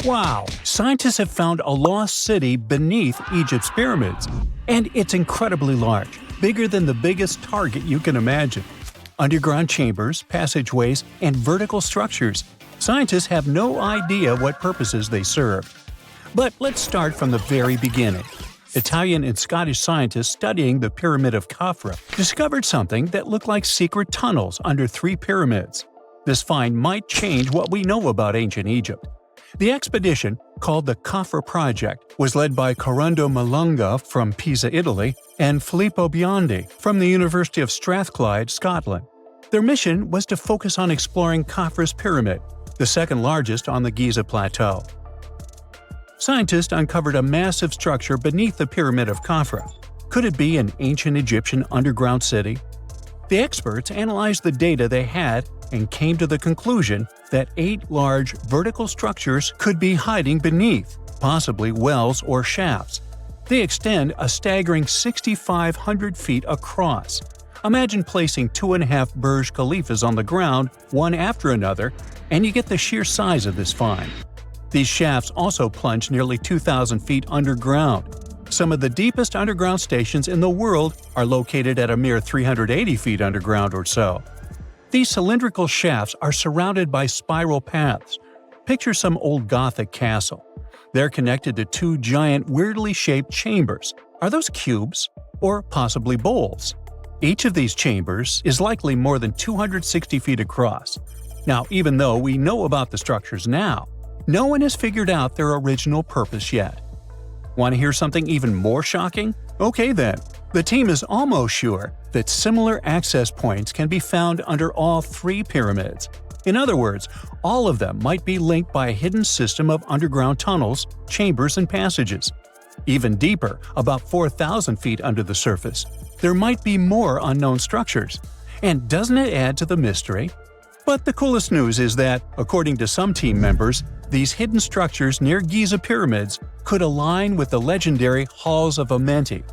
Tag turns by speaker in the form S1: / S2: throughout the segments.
S1: Wow! Scientists have found a lost city beneath Egypt's pyramids. And it's incredibly large, bigger than the biggest target you can imagine. Underground chambers, passageways, and vertical structures. Scientists have no idea what purposes they serve. But let's start from the very beginning. Italian and Scottish scientists studying the Pyramid of Khafra discovered something that looked like secret tunnels under 3 pyramids. This find might change what we know about ancient Egypt. The expedition, called the Khafra Project, was led by Corrado Malunga from Pisa, Italy, and Filippo Biondi from the University of Strathclyde, Scotland. Their mission was to focus on exploring Khafra's pyramid, the second largest on the Giza Plateau. Scientists uncovered a massive structure beneath the Pyramid of Khafra. Could it be an ancient Egyptian underground city? The experts analyzed the data they had and came to the conclusion that 8 large vertical structures could be hiding beneath, possibly wells or shafts. They extend a staggering 6,500 feet across. Imagine placing 2.5 Burj Khalifas on the ground, one after another, and you get the sheer size of this find. These shafts also plunge nearly 2,000 feet underground. Some of the deepest underground stations in the world are located at a mere 380 feet underground or so. These cylindrical shafts are surrounded by spiral paths. Picture some old Gothic castle. They're connected to 2 giant, weirdly shaped chambers. Are those cubes? Or possibly bowls? Each of these chambers is likely more than 260 feet across. Now, even though we know about the structures now, no one has figured out their original purpose yet. Want to hear something even more shocking? Okay then. The team is almost sure that similar access points can be found under all 3 pyramids. In other words, all of them might be linked by a hidden system of underground tunnels, chambers, and passages. Even deeper, about 4,000 feet under the surface, there might be more unknown structures. And doesn't it add to the mystery? But the coolest news is that, according to some team members, these hidden structures near Giza pyramids could align with the legendary Halls of Amenti.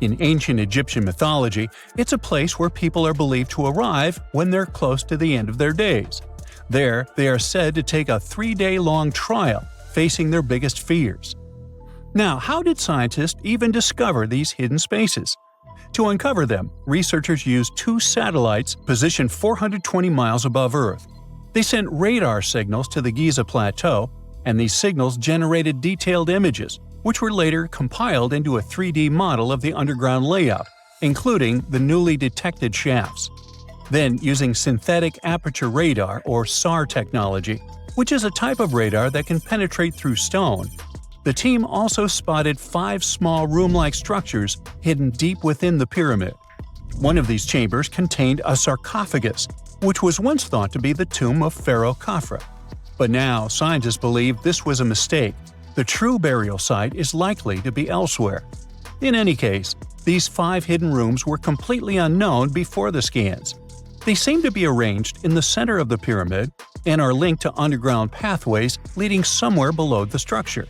S1: In ancient Egyptian mythology, it's a place where people are believed to arrive when they're close to the end of their days. There, they are said to take a 3-day-long trial, facing their biggest fears. Now, how did scientists even discover these hidden spaces? To uncover them, researchers used 2 satellites positioned 420 miles above Earth. They sent radar signals to the Giza Plateau, and these signals generated detailed images, which were later compiled into a 3D model of the underground layout, including the newly detected shafts. Then, using synthetic aperture radar or SAR technology, which is a type of radar that can penetrate through stone, the team also spotted 5 small room-like structures hidden deep within the pyramid. One of these chambers contained a sarcophagus, which was once thought to be the tomb of Pharaoh Khafra. But now, scientists believe this was a mistake. The true burial site is likely to be elsewhere. In any case, these 5 hidden rooms were completely unknown before the scans. They seem to be arranged in the center of the pyramid and are linked to underground pathways leading somewhere below the structure.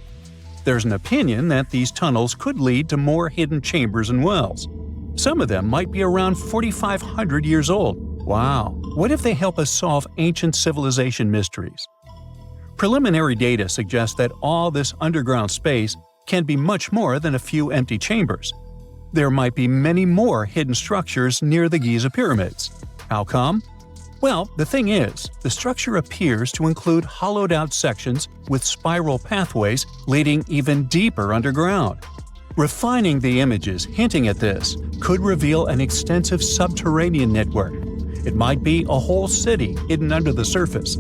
S1: There's an opinion that these tunnels could lead to more hidden chambers and wells. Some of them might be around 4,500 years old. Wow! What if they help us solve ancient civilization mysteries? Preliminary data suggests that all this underground space can be much more than a few empty chambers. There might be many more hidden structures near the Giza pyramids. How come? Well, the thing is, the structure appears to include hollowed-out sections with spiral pathways leading even deeper underground. Refining the images hinting at this could reveal an extensive subterranean network. It might be a whole city hidden under the surface.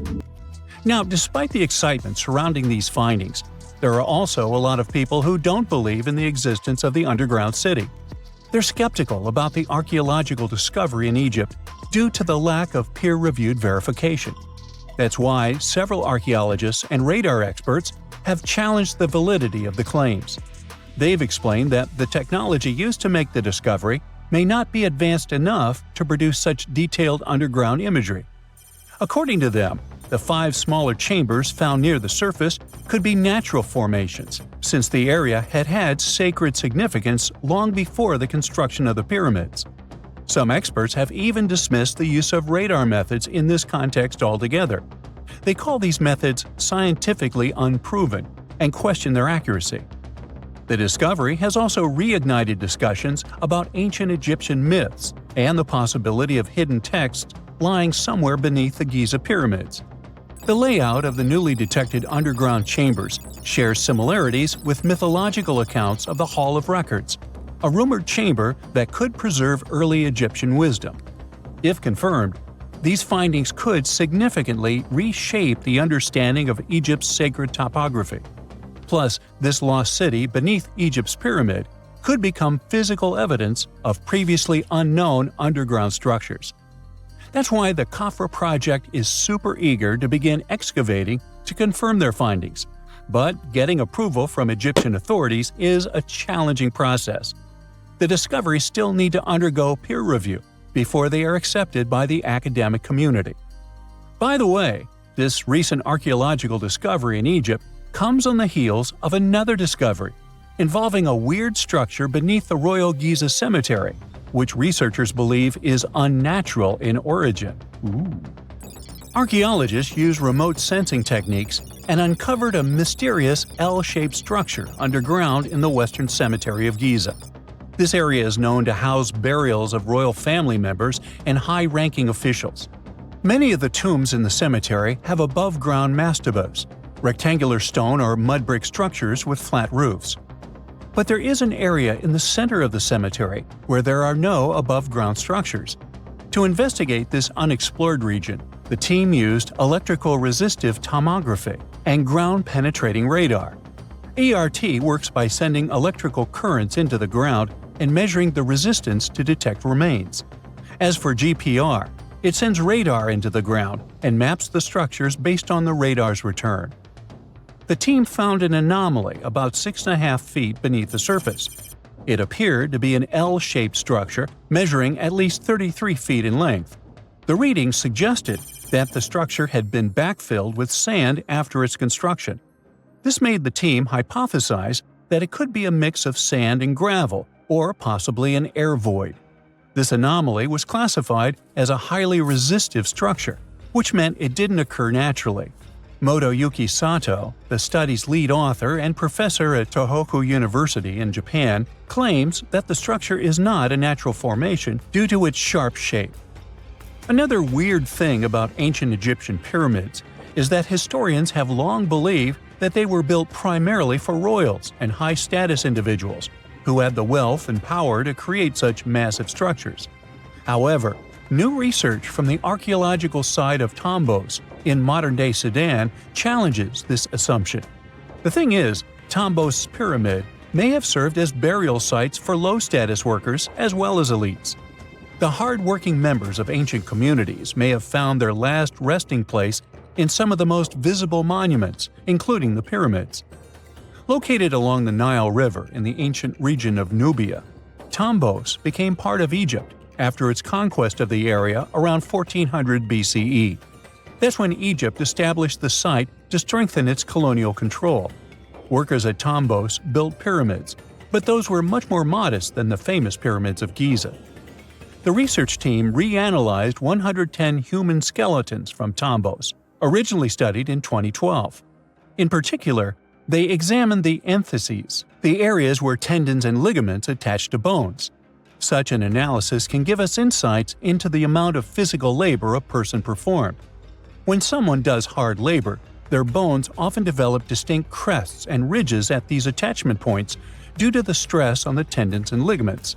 S1: Now, despite the excitement surrounding these findings, there are also a lot of people who don't believe in the existence of the underground city. They're skeptical about the archaeological discovery in Egypt due to the lack of peer-reviewed verification. That's why several archaeologists and radar experts have challenged the validity of the claims. They've explained that the technology used to make the discovery may not be advanced enough to produce such detailed underground imagery. According to them, the 5 smaller chambers found near the surface could be natural formations, since the area had had sacred significance long before the construction of the pyramids. Some experts have even dismissed the use of radar methods in this context altogether. They call these methods scientifically unproven and question their accuracy. The discovery has also reignited discussions about ancient Egyptian myths and the possibility of hidden texts lying somewhere beneath the Giza pyramids. The layout of the newly detected underground chambers shares similarities with mythological accounts of the Hall of Records, a rumored chamber that could preserve early Egyptian wisdom. If confirmed, these findings could significantly reshape the understanding of Egypt's sacred topography. Plus, this lost city beneath Egypt's pyramid could become physical evidence of previously unknown underground structures. That's why the Khafra project is super eager to begin excavating to confirm their findings. But getting approval from Egyptian authorities is a challenging process. The discoveries still need to undergo peer review before they are accepted by the academic community. By the way, this recent archaeological discovery in Egypt comes on the heels of another discovery involving a weird structure beneath the Royal Giza Cemetery, which researchers believe is unnatural in origin. Archaeologists used remote sensing techniques and uncovered a mysterious L-shaped structure underground in the Western Cemetery of Giza. This area is known to house burials of royal family members and high-ranking officials. Many of the tombs in the cemetery have above-ground mastabas, rectangular stone or mud brick structures with flat roofs. But there is an area in the center of the cemetery where there are no above-ground structures. To investigate this unexplored region, the team used electrical resistive tomography and ground-penetrating radar. ERT works by sending electrical currents into the ground and measuring the resistance to detect remains. As for GPR, it sends radar into the ground and maps the structures based on the radar's return. The team found an anomaly about 6.5 feet beneath the surface. It appeared to be an L-shaped structure measuring at least 33 feet in length. The readings suggested that the structure had been backfilled with sand after its construction. This made the team hypothesize that it could be a mix of sand and gravel, or possibly an air void. This anomaly was classified as a highly resistive structure, which meant it didn't occur naturally. Motoyuki Sato, the study's lead author and professor at Tohoku University in Japan, claims that the structure is not a natural formation due to its sharp shape. Another weird thing about ancient Egyptian pyramids is that historians have long believed that they were built primarily for royals and high-status individuals who had the wealth and power to create such massive structures. However, new research from the archaeological site of Thutmos in modern-day Sudan challenges this assumption. The thing is, Thutmos' pyramid may have served as burial sites for low-status workers as well as elites. The hard-working members of ancient communities may have found their last resting place in some of the most visible monuments, including the pyramids. Located along the Nile River in the ancient region of Nubia, Thutmos became part of Egypt after its conquest of the area around 1400 BCE. That's when Egypt established the site to strengthen its colonial control. Workers at Thutmos built pyramids, but those were much more modest than the famous pyramids of Giza. The research team reanalyzed 110 human skeletons from Thutmos, originally studied in 2012. In particular, they examined the entheses, the areas where tendons and ligaments attach to bones. Such an analysis can give us insights into the amount of physical labor a person performed. When someone does hard labor, their bones often develop distinct crests and ridges at these attachment points due to the stress on the tendons and ligaments.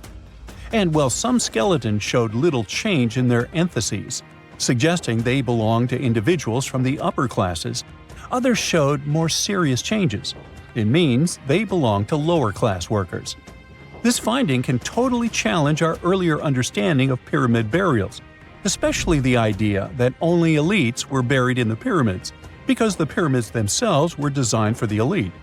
S1: And while some skeletons showed little change in their entheses, suggesting they belonged to individuals from the upper classes, others showed more serious changes. It means they belong to lower-class workers. This finding can totally challenge our earlier understanding of pyramid burials, especially the idea that only elites were buried in the pyramids, because the pyramids themselves were designed for the elite.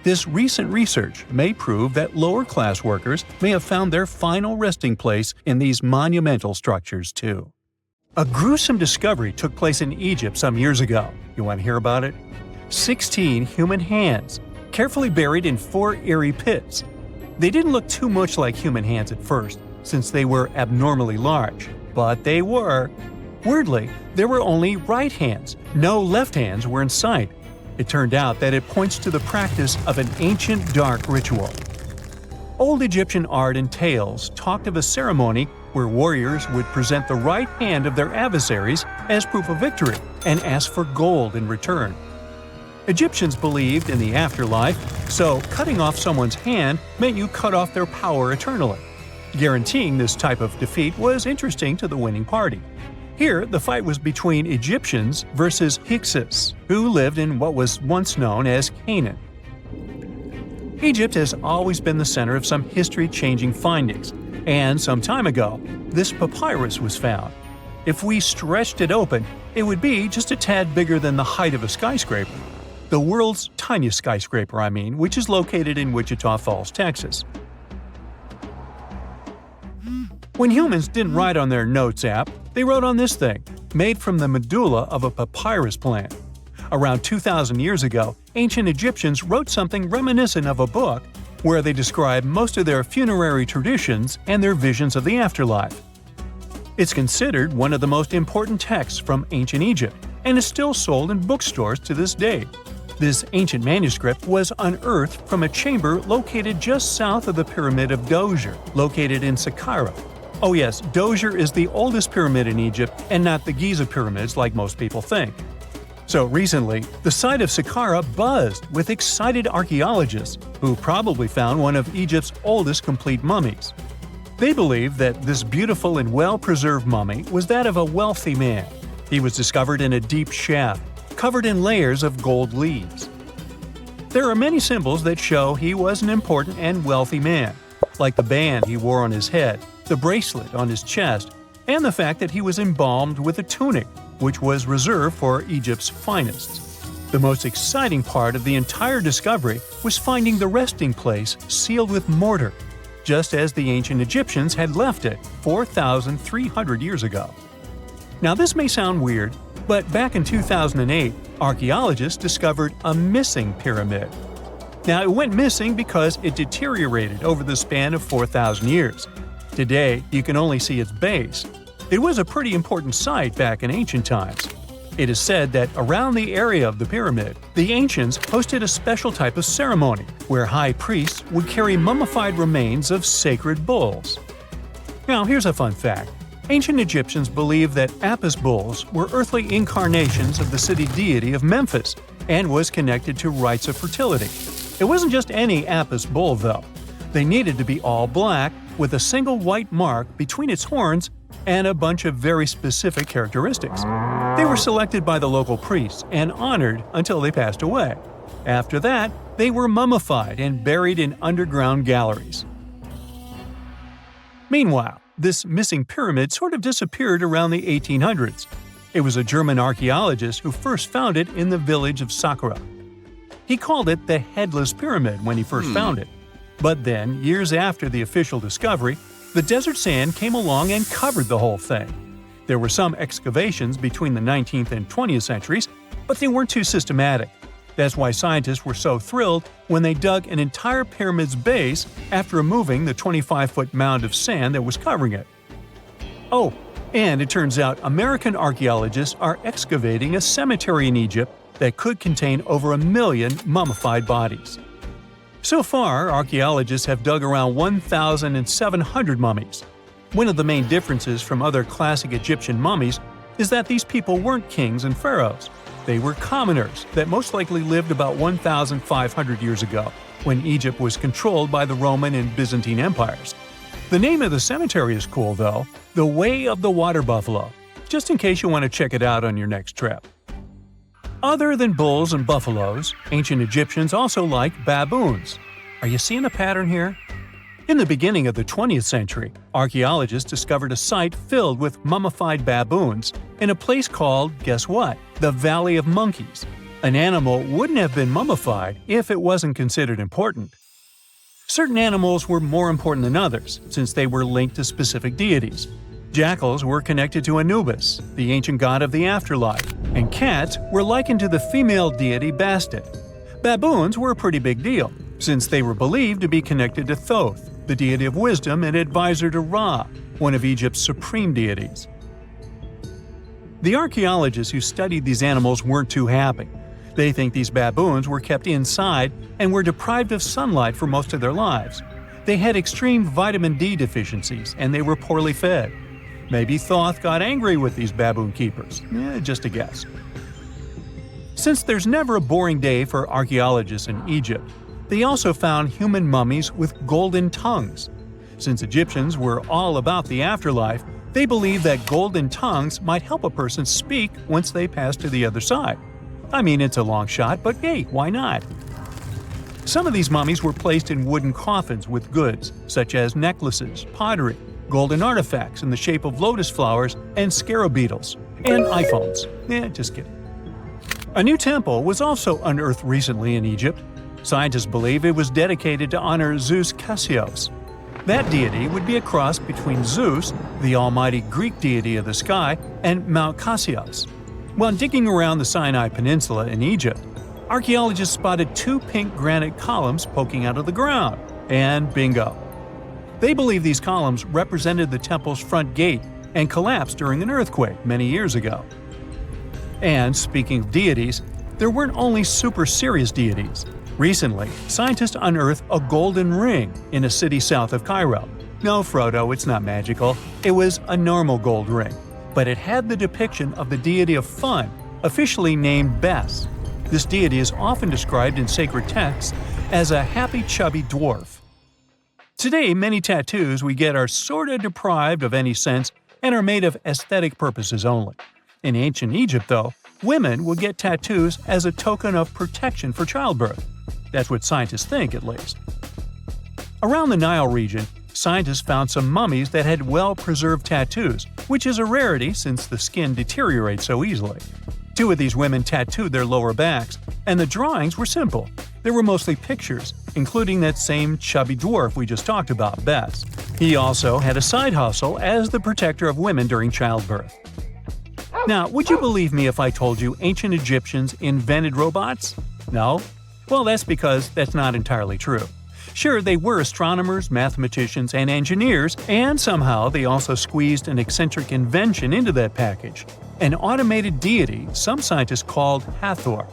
S1: This recent research may prove that lower-class workers may have found their final resting place in these monumental structures too. A gruesome discovery took place in Egypt some years ago. You want to hear about it? 16 human hands, carefully buried in 4 eerie pits. They didn't look too much like human hands at first, since they were abnormally large, but they were. Weirdly, there were only right hands, no left hands were in sight. It turned out that it points to the practice of an ancient dark ritual. Old Egyptian art and tales talked of a ceremony where warriors would present the right hand of their adversaries as proof of victory and ask for gold in return. Egyptians believed in the afterlife, so cutting off someone's hand meant you cut off their power eternally. Guaranteeing this type of defeat was interesting to the winning party. Here, the fight was between Egyptians versus Hyksos, who lived in what was once known as Canaan. Egypt has always been the center of some history-changing findings, and some time ago, this papyrus was found. If we stretched it open, it would be just a tad bigger than the height of a skyscraper. The world's tiniest skyscraper, which is located in Wichita Falls, Texas. When humans didn't write on their notes app, they wrote on this thing, made from the medulla of a papyrus plant. Around 2,000 years ago, ancient Egyptians wrote something reminiscent of a book where they describe most of their funerary traditions and their visions of the afterlife. It's considered one of the most important texts from ancient Egypt and is still sold in bookstores to this day. This ancient manuscript was unearthed from a chamber located just south of the Pyramid of Djoser, located in Saqqara. Oh yes, Djoser is the oldest pyramid in Egypt and not the Giza pyramids like most people think. So recently, the site of Saqqara buzzed with excited archaeologists who probably found one of Egypt's oldest complete mummies. They believe that this beautiful and well-preserved mummy was that of a wealthy man. He was discovered in a deep shaft, covered in layers of gold leaves. There are many symbols that show he was an important and wealthy man, like the band he wore on his head, the bracelet on his chest, and the fact that he was embalmed with a tunic, which was reserved for Egypt's finest. The most exciting part of the entire discovery was finding the resting place sealed with mortar, just as the ancient Egyptians had left it 4,300 years ago. Now this may sound weird, but back in 2008, archaeologists discovered a missing pyramid. Now it went missing because it deteriorated over the span of 4,000 years. Today, you can only see its base. It was a pretty important site back in ancient times. It is said that around the area of the pyramid, the ancients hosted a special type of ceremony where high priests would carry mummified remains of sacred bulls. Now here's a fun fact. Ancient Egyptians believed that Apis bulls were earthly incarnations of the city deity of Memphis and was connected to rites of fertility. It wasn't just any Apis bull though. They needed to be all black with a single white mark between its horns and a bunch of very specific characteristics. They were selected by the local priests and honored until they passed away. After that, they were mummified and buried in underground galleries. Meanwhile, this missing pyramid sort of disappeared around the 1800s. It was a German archaeologist who first found it in the village of Saqqara. He called it the Headless Pyramid when he first found it. But then, years after the official discovery, the desert sand came along and covered the whole thing. There were some excavations between the 19th and 20th centuries, but they weren't too systematic. That's why scientists were so thrilled when they dug an entire pyramid's base after removing the 25-foot mound of sand that was covering it. Oh, and it turns out American archaeologists are excavating a cemetery in Egypt that could contain over 1 million mummified bodies. So far, archaeologists have dug around 1,700 mummies. One of the main differences from other classic Egyptian mummies is that these people weren't kings and pharaohs. They were commoners that most likely lived about 1,500 years ago, when Egypt was controlled by the Roman and Byzantine empires. The name of the cemetery is cool though, the Way of the Water Buffalo, just in case you want to check it out on your next trip. Other than bulls and buffaloes, ancient Egyptians also liked baboons. Are you seeing a pattern here? In the beginning of the 20th century, archaeologists discovered a site filled with mummified baboons in a place called, guess what? The Valley of Monkeys. An animal wouldn't have been mummified if it wasn't considered important. Certain animals were more important than others, since they were linked to specific deities. Jackals were connected to Anubis, the ancient god of the afterlife, and cats were likened to the female deity Bastet. Baboons were a pretty big deal, since they were believed to be connected to Thoth, the deity of wisdom and advisor to Ra, one of Egypt's supreme deities. The archaeologists who studied these animals weren't too happy. They think these baboons were kept inside and were deprived of sunlight for most of their lives. They had extreme vitamin D deficiencies and they were poorly fed. Maybe Thoth got angry with these baboon keepers. Just a guess. Since there's never a boring day for archaeologists in Egypt, they also found human mummies with golden tongues. Since Egyptians were all about the afterlife, they believed that golden tongues might help a person speak once they pass to the other side. I mean, it's a long shot, but hey, why not? Some of these mummies were placed in wooden coffins with goods, such as necklaces, pottery, golden artifacts in the shape of lotus flowers and scarab beetles, and iPhones. Just kidding. A new temple was also unearthed recently in Egypt. Scientists believe it was dedicated to honor Zeus Cassios. That deity would be a cross between Zeus, the almighty Greek deity of the sky, and Mount Cassios. While digging around the Sinai Peninsula in Egypt, archaeologists spotted 2 pink granite columns poking out of the ground, and bingo. They believe these columns represented the temple's front gate and collapsed during an earthquake many years ago. And speaking of deities, there weren't only super serious deities. Recently, scientists unearthed a golden ring in a city south of Cairo. No, Frodo, it's not magical. It was a normal gold ring, but it had the depiction of the deity of fun, officially named Bes. This deity is often described in sacred texts as a happy chubby dwarf. Today, many tattoos we get are sorta deprived of any sense and are made of aesthetic purposes only. In ancient Egypt, though, women would get tattoos as a token of protection for childbirth. That's what scientists think, at least. Around the Nile region, scientists found some mummies that had well-preserved tattoos, which is a rarity since the skin deteriorates so easily. 2 of these women tattooed their lower backs, and the drawings were simple. They were mostly pictures, including that same chubby dwarf we just talked about, Bes. He also had a side hustle as the protector of women during childbirth. Now, would you believe me if I told you ancient Egyptians invented robots? No? Well, that's because that's not entirely true. Sure, they were astronomers, mathematicians, and engineers, and somehow they also squeezed an eccentric invention into that package. An automated deity some scientists called Hathor.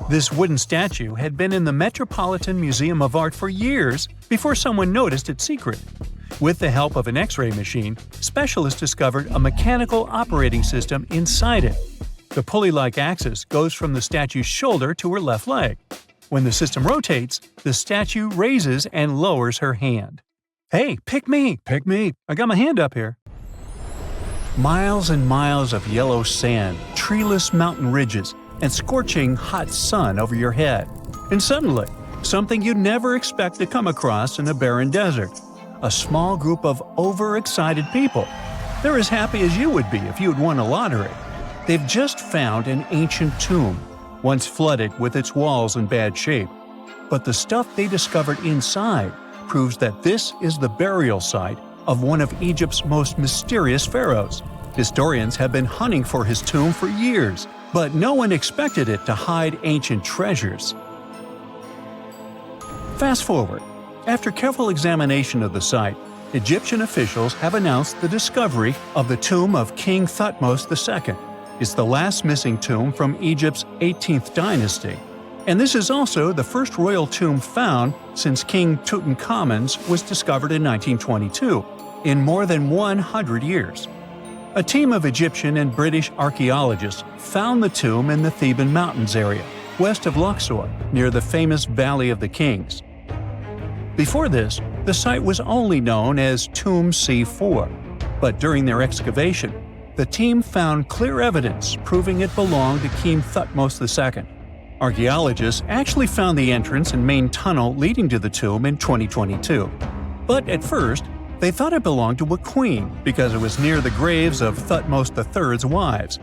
S1: This wooden statue had been in the Metropolitan Museum of Art for years before someone noticed its secret. With the help of an X-ray machine, specialists discovered a mechanical operating system inside it. The pulley-like axis goes from the statue's shoulder to her left leg. When the system rotates, the statue raises and lowers her hand. Hey, pick me! Pick me! I got my hand up here. Miles and miles of yellow sand, treeless mountain ridges, and scorching hot sun over your head. And suddenly, something you'd never expect to come across in a barren desert. A small group of overexcited people. They're as happy as you would be if you'd won a lottery. They've just found an ancient tomb, once flooded with its walls in bad shape. But the stuff they discovered inside proves that this is the burial site of one of Egypt's most mysterious pharaohs. Historians have been hunting for his tomb for years, but no one expected it to hide ancient treasures. Fast forward. After careful examination of the site, Egyptian officials have announced the discovery of the tomb of King Thutmos II. It's the last missing tomb from Egypt's 18th dynasty. And this is also the first royal tomb found since King Tutankhamun's was discovered in 1922, in more than 100 years. A team of Egyptian and British archaeologists found the tomb in the Theban Mountains area, west of Luxor, near the famous Valley of the Kings. Before this, the site was only known as Tomb C4, but during their excavation, the team found clear evidence proving it belonged to King Thutmos II. Archaeologists actually found the entrance and main tunnel leading to the tomb in 2022. But at first, they thought it belonged to a queen because it was near the graves of Thutmos III's wives.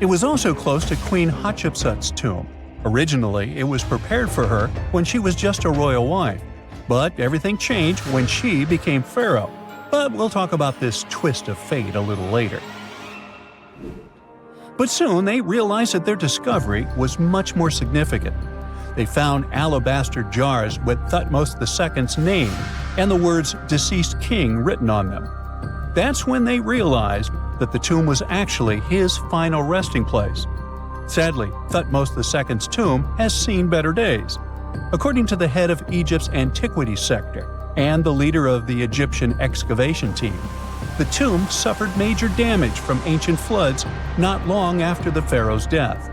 S1: It was also close to Queen Hatshepsut's tomb. Originally, it was prepared for her when she was just a royal wife. But everything changed when she became pharaoh. But we'll talk about this twist of fate a little later. But soon they realized that their discovery was much more significant. They found alabaster jars with Thutmos II's name and the words "deceased king" written on them. That's when they realized that the tomb was actually his final resting place. Sadly, Thutmos II's tomb has seen better days. According to the head of Egypt's antiquity sector and the leader of the Egyptian excavation team, the tomb suffered major damage from ancient floods not long after the pharaoh's death.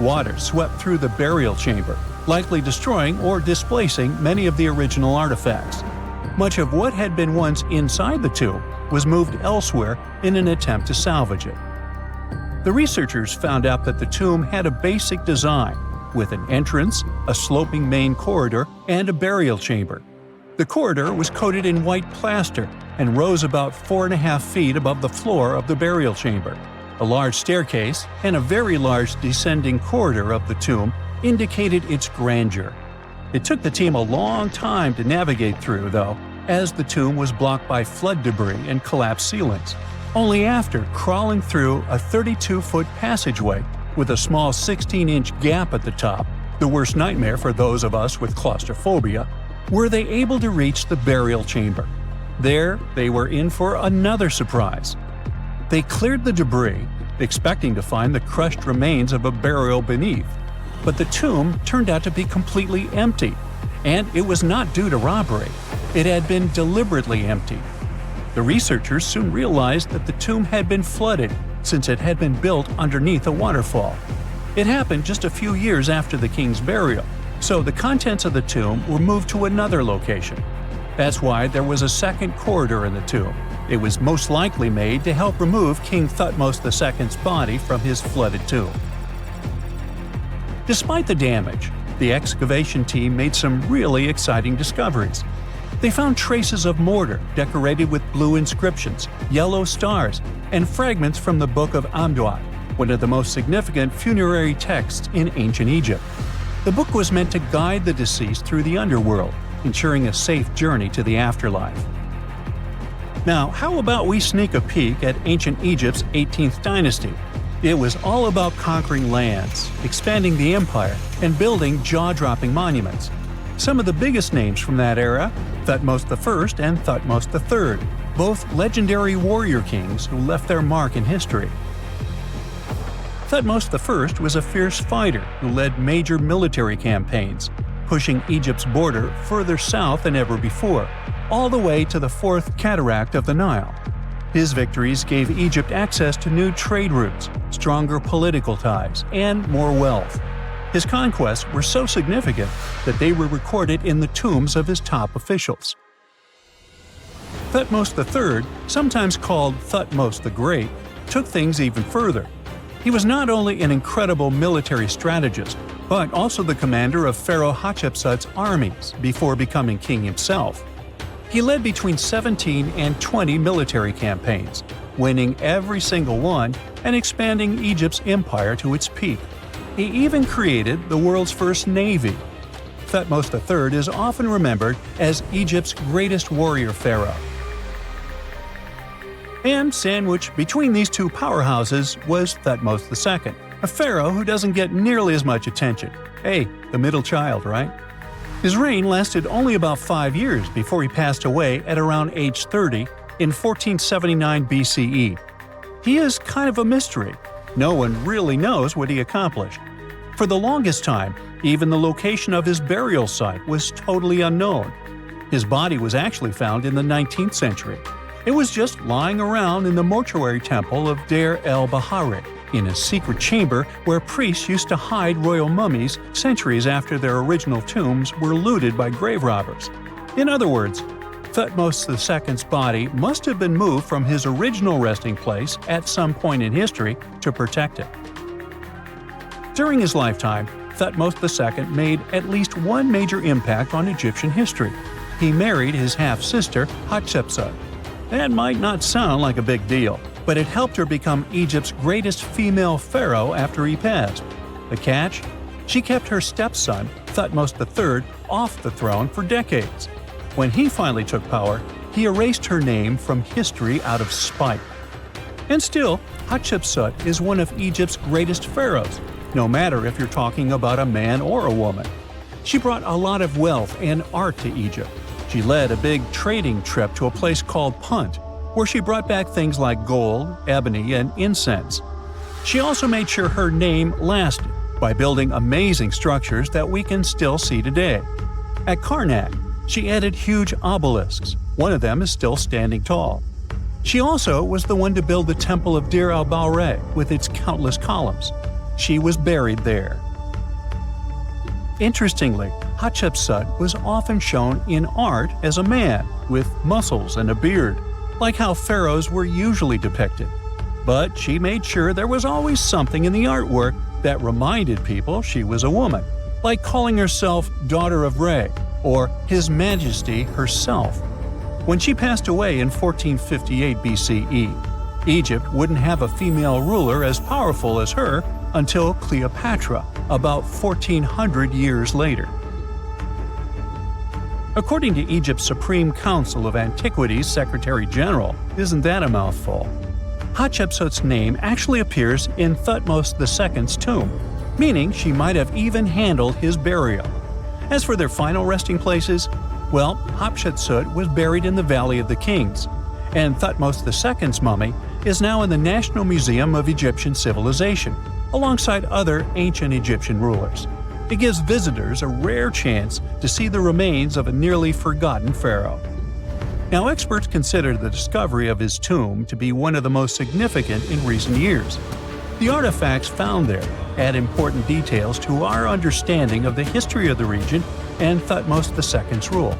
S1: Water swept through the burial chamber, likely destroying or displacing many of the original artifacts. Much of what had been once inside the tomb was moved elsewhere in an attempt to salvage it. The researchers found out that the tomb had a basic design, with an entrance, a sloping main corridor, and a burial chamber. The corridor was coated in white plaster and rose about 4.5 feet above the floor of the burial chamber. A large staircase and a very large descending corridor of the tomb indicated its grandeur. It took the team a long time to navigate through, though, as the tomb was blocked by flood debris and collapsed ceilings. Only after crawling through a 32-foot passageway with a small 16-inch gap at the top, the worst nightmare for those of us with claustrophobia, were they able to reach the burial chamber. There, they were in for another surprise. They cleared the debris, expecting to find the crushed remains of a burial beneath. But the tomb turned out to be completely empty, and it was not due to robbery. It had been deliberately emptied. The researchers soon realized that the tomb had been flooded since it had been built underneath a waterfall. It happened just a few years after the king's burial, so the contents of the tomb were moved to another location. That's why there was a second corridor in the tomb. It was most likely made to help remove King Thutmos II's body from his flooded tomb. Despite the damage, the excavation team made some really exciting discoveries. They found traces of mortar decorated with blue inscriptions, yellow stars, and fragments from the Book of Amduat, one of the most significant funerary texts in ancient Egypt. The book was meant to guide the deceased through the underworld, ensuring a safe journey to the afterlife. Now, how about we sneak a peek at ancient Egypt's 18th dynasty? It was all about conquering lands, expanding the empire, and building jaw-dropping monuments. Some of the biggest names from that era, Thutmos I and Thutmos III, both legendary warrior kings who left their mark in history. Thutmos I was a fierce fighter who led major military campaigns, pushing Egypt's border further south than ever before, all the way to the fourth cataract of the Nile. His victories gave Egypt access to new trade routes, stronger political ties, and more wealth. His conquests were so significant that they were recorded in the tombs of his top officials. Thutmos III, sometimes called Thutmos the Great, took things even further. He was not only an incredible military strategist, but also the commander of Pharaoh Hatshepsut's armies before becoming king himself. He led between 17 and 20 military campaigns, winning every single one and expanding Egypt's empire to its peak. He even created the world's first navy. Thutmos III is often remembered as Egypt's greatest warrior pharaoh. And sandwiched between these two powerhouses was Thutmos II, a pharaoh who doesn't get nearly as much attention. Hey, the middle child, right? His reign lasted only about 5 years before he passed away at around age 30 in 1479 BCE. He is kind of a mystery. No one really knows what he accomplished. For the longest time, even the location of his burial site was totally unknown. His body was actually found in the 19th century. It was just lying around in the mortuary temple of Deir el-Bahari, in a secret chamber where priests used to hide royal mummies centuries after their original tombs were looted by grave robbers. In other words, Thutmos II's body must have been moved from his original resting place at some point in history to protect it. During his lifetime, Thutmos II made at least one major impact on Egyptian history. He married his half-sister, Hatshepsut. That might not sound like a big deal, but it helped her become Egypt's greatest female pharaoh after he passed. The catch? She kept her stepson, Thutmos III, off the throne for decades. When he finally took power, he erased her name from history out of spite. And still, Hatshepsut is one of Egypt's greatest pharaohs, no matter if you're talking about a man or a woman. She brought a lot of wealth and art to Egypt. She led a big trading trip to a place called Punt, where she brought back things like gold, ebony, and incense. She also made sure her name lasted by building amazing structures that we can still see today. At Karnak, she added huge obelisks. One of them is still standing tall. She also was the one to build the Temple of Dir al-Bahre with its countless columns. She was buried there. Interestingly, Hatshepsut was often shown in art as a man with muscles and a beard, like how pharaohs were usually depicted. But she made sure there was always something in the artwork that reminded people she was a woman, like calling herself Daughter of Re or His Majesty herself. When she passed away in 1458 BCE, Egypt wouldn't have a female ruler as powerful as her until Cleopatra, about 1400 years later. According to Egypt's Supreme Council of Antiquity's Secretary General, isn't that a mouthful? Hatshepsut's name actually appears in Thutmos II's tomb, meaning she might have even handled his burial. As for their final resting places, well, Hatshepsut was buried in the Valley of the Kings, and Thutmos II's mummy is now in the National Museum of Egyptian Civilization, alongside other ancient Egyptian rulers. It gives visitors a rare chance to see the remains of a nearly forgotten pharaoh. Now, experts consider the discovery of his tomb to be one of the most significant in recent years. The artifacts found there add important details to our understanding of the history of the region and Thutmos II's rule.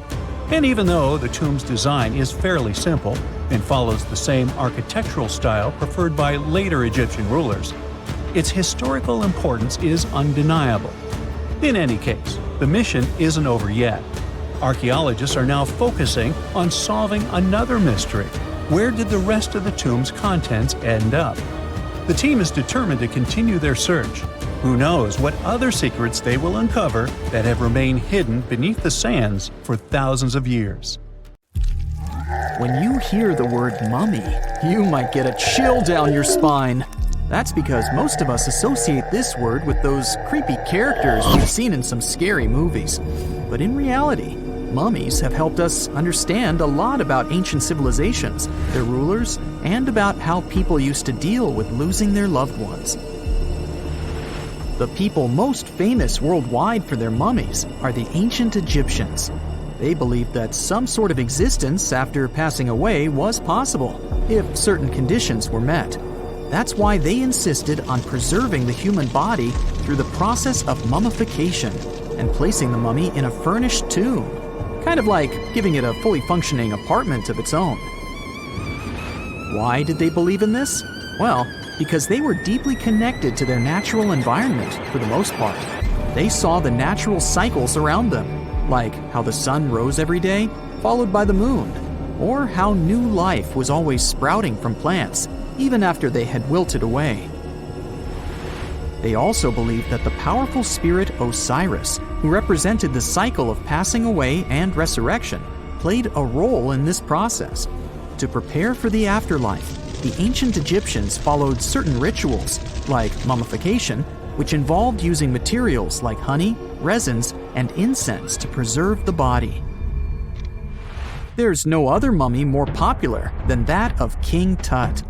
S1: And even though the tomb's design is fairly simple and follows the same architectural style preferred by later Egyptian rulers, its historical importance is undeniable. In any case, the mission isn't over yet. Archaeologists are now focusing on solving another mystery. Where did the rest of the tomb's contents end up? The team is determined to continue their search. Who knows what other secrets they will uncover that have remained hidden beneath the sands for thousands of years.
S2: When you hear the word mummy, you might get a chill down your spine. That's because most of us associate this word with those creepy characters we've seen in some scary movies. But in reality, mummies have helped us understand a lot about ancient civilizations, their rulers, and about how people used to deal with losing their loved ones. The people most famous worldwide for their mummies are the ancient Egyptians. They believed that some sort of existence after passing away was possible, if certain conditions were met. That's why they insisted on preserving the human body through the process of mummification and placing the mummy in a furnished tomb, kind of like giving it a fully functioning apartment of its own. Why did they believe in this? Well, because they were deeply connected to their natural environment for the most part. They saw the natural cycles around them, like how the sun rose every day, followed by the moon, or how new life was always sprouting from plants, even after they had wilted away. They also believed that the powerful spirit Osiris, who represented the cycle of passing away and resurrection, played a role in this process. To prepare for the afterlife, the ancient Egyptians followed certain rituals, like mummification, which involved using materials like honey, resins, and incense to preserve the body. There's no other mummy more popular than that of King Tut.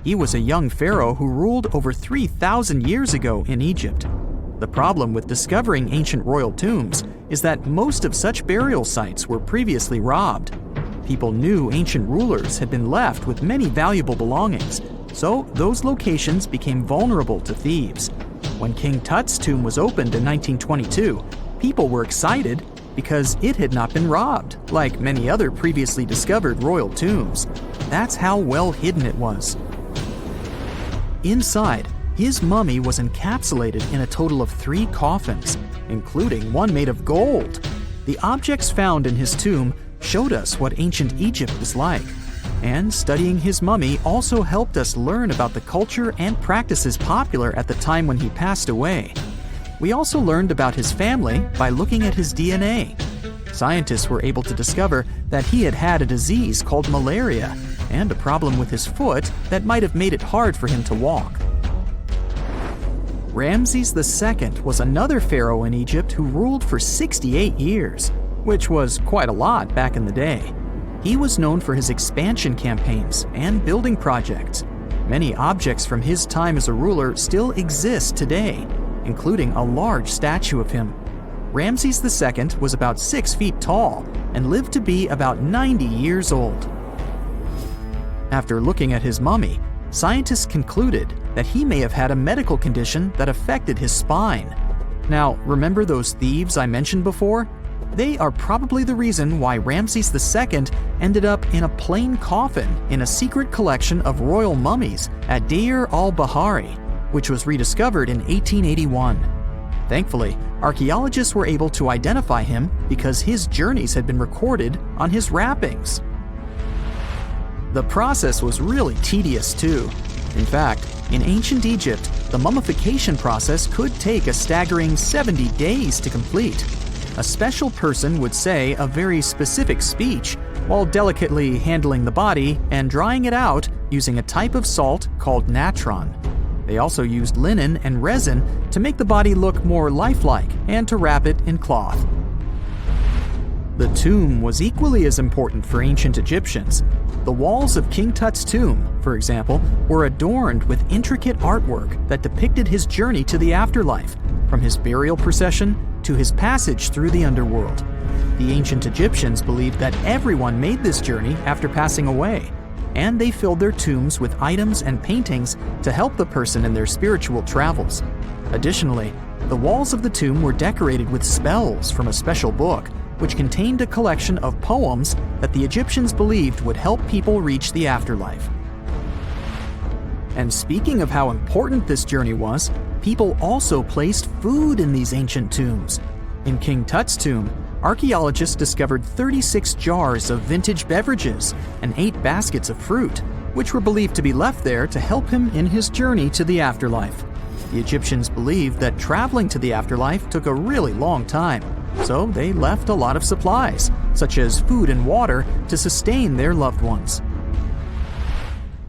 S2: He was a young pharaoh who ruled over 3,000 years ago in Egypt. The problem with discovering ancient royal tombs is that most of such burial sites were previously robbed. People knew ancient rulers had been left with many valuable belongings, so those locations became vulnerable to thieves. When King Tut's tomb was opened in 1922, people were excited because it had not been robbed, like many other previously discovered royal tombs. That's how well hidden it was. Inside, his mummy was encapsulated in a total of 3 coffins, including one made of gold. The objects found in his tomb showed us what ancient Egypt was like, and studying his mummy also helped us learn about the culture and practices popular at the time when he passed away. We also learned about his family by looking at his DNA. Scientists were able to discover that he had had a disease called malaria and a problem with his foot that might have made it hard for him to walk. Ramses II was another pharaoh in Egypt who ruled for 68 years, which was quite a lot back in the day. He was known for his expansion campaigns and building projects. Many objects from his time as a ruler still exist today, including a large statue of him. Ramses II was about 6 feet tall and lived to be about 90 years old. After looking at his mummy, scientists concluded that he may have had a medical condition that affected his spine. Now, remember those thieves I mentioned before? They are probably the reason why Ramses II ended up in a plain coffin in a secret collection of royal mummies at Deir al-Bahari, which was rediscovered in 1881. Thankfully, archaeologists were able to identify him because his journeys had been recorded on his wrappings. The process was really tedious too. In fact, in ancient Egypt, the mummification process could take a staggering 70 days to complete. A special person would say a very specific speech while delicately handling the body and drying it out using a type of salt called natron. They also used linen and resin to make the body look more lifelike and to wrap it in cloth. The tomb was equally as important for ancient Egyptians. The walls of King Tut's tomb, for example, were adorned with intricate artwork that depicted his journey to the afterlife, from his burial procession to his passage through the underworld. The ancient Egyptians believed that everyone made this journey after passing away, and they filled their tombs with items and paintings to help the person in their spiritual travels. Additionally, the walls of the tomb were decorated with spells from a special book, which contained a collection of poems that the Egyptians believed would help people reach the afterlife. And speaking of how important this journey was, people also placed food in these ancient tombs. In King Tut's tomb, archaeologists discovered 36 jars of vintage beverages and 8 baskets of fruit, which were believed to be left there to help him in his journey to the afterlife. The Egyptians believed that traveling to the afterlife took a really long time, so they left a lot of supplies, such as food and water, to sustain their loved ones.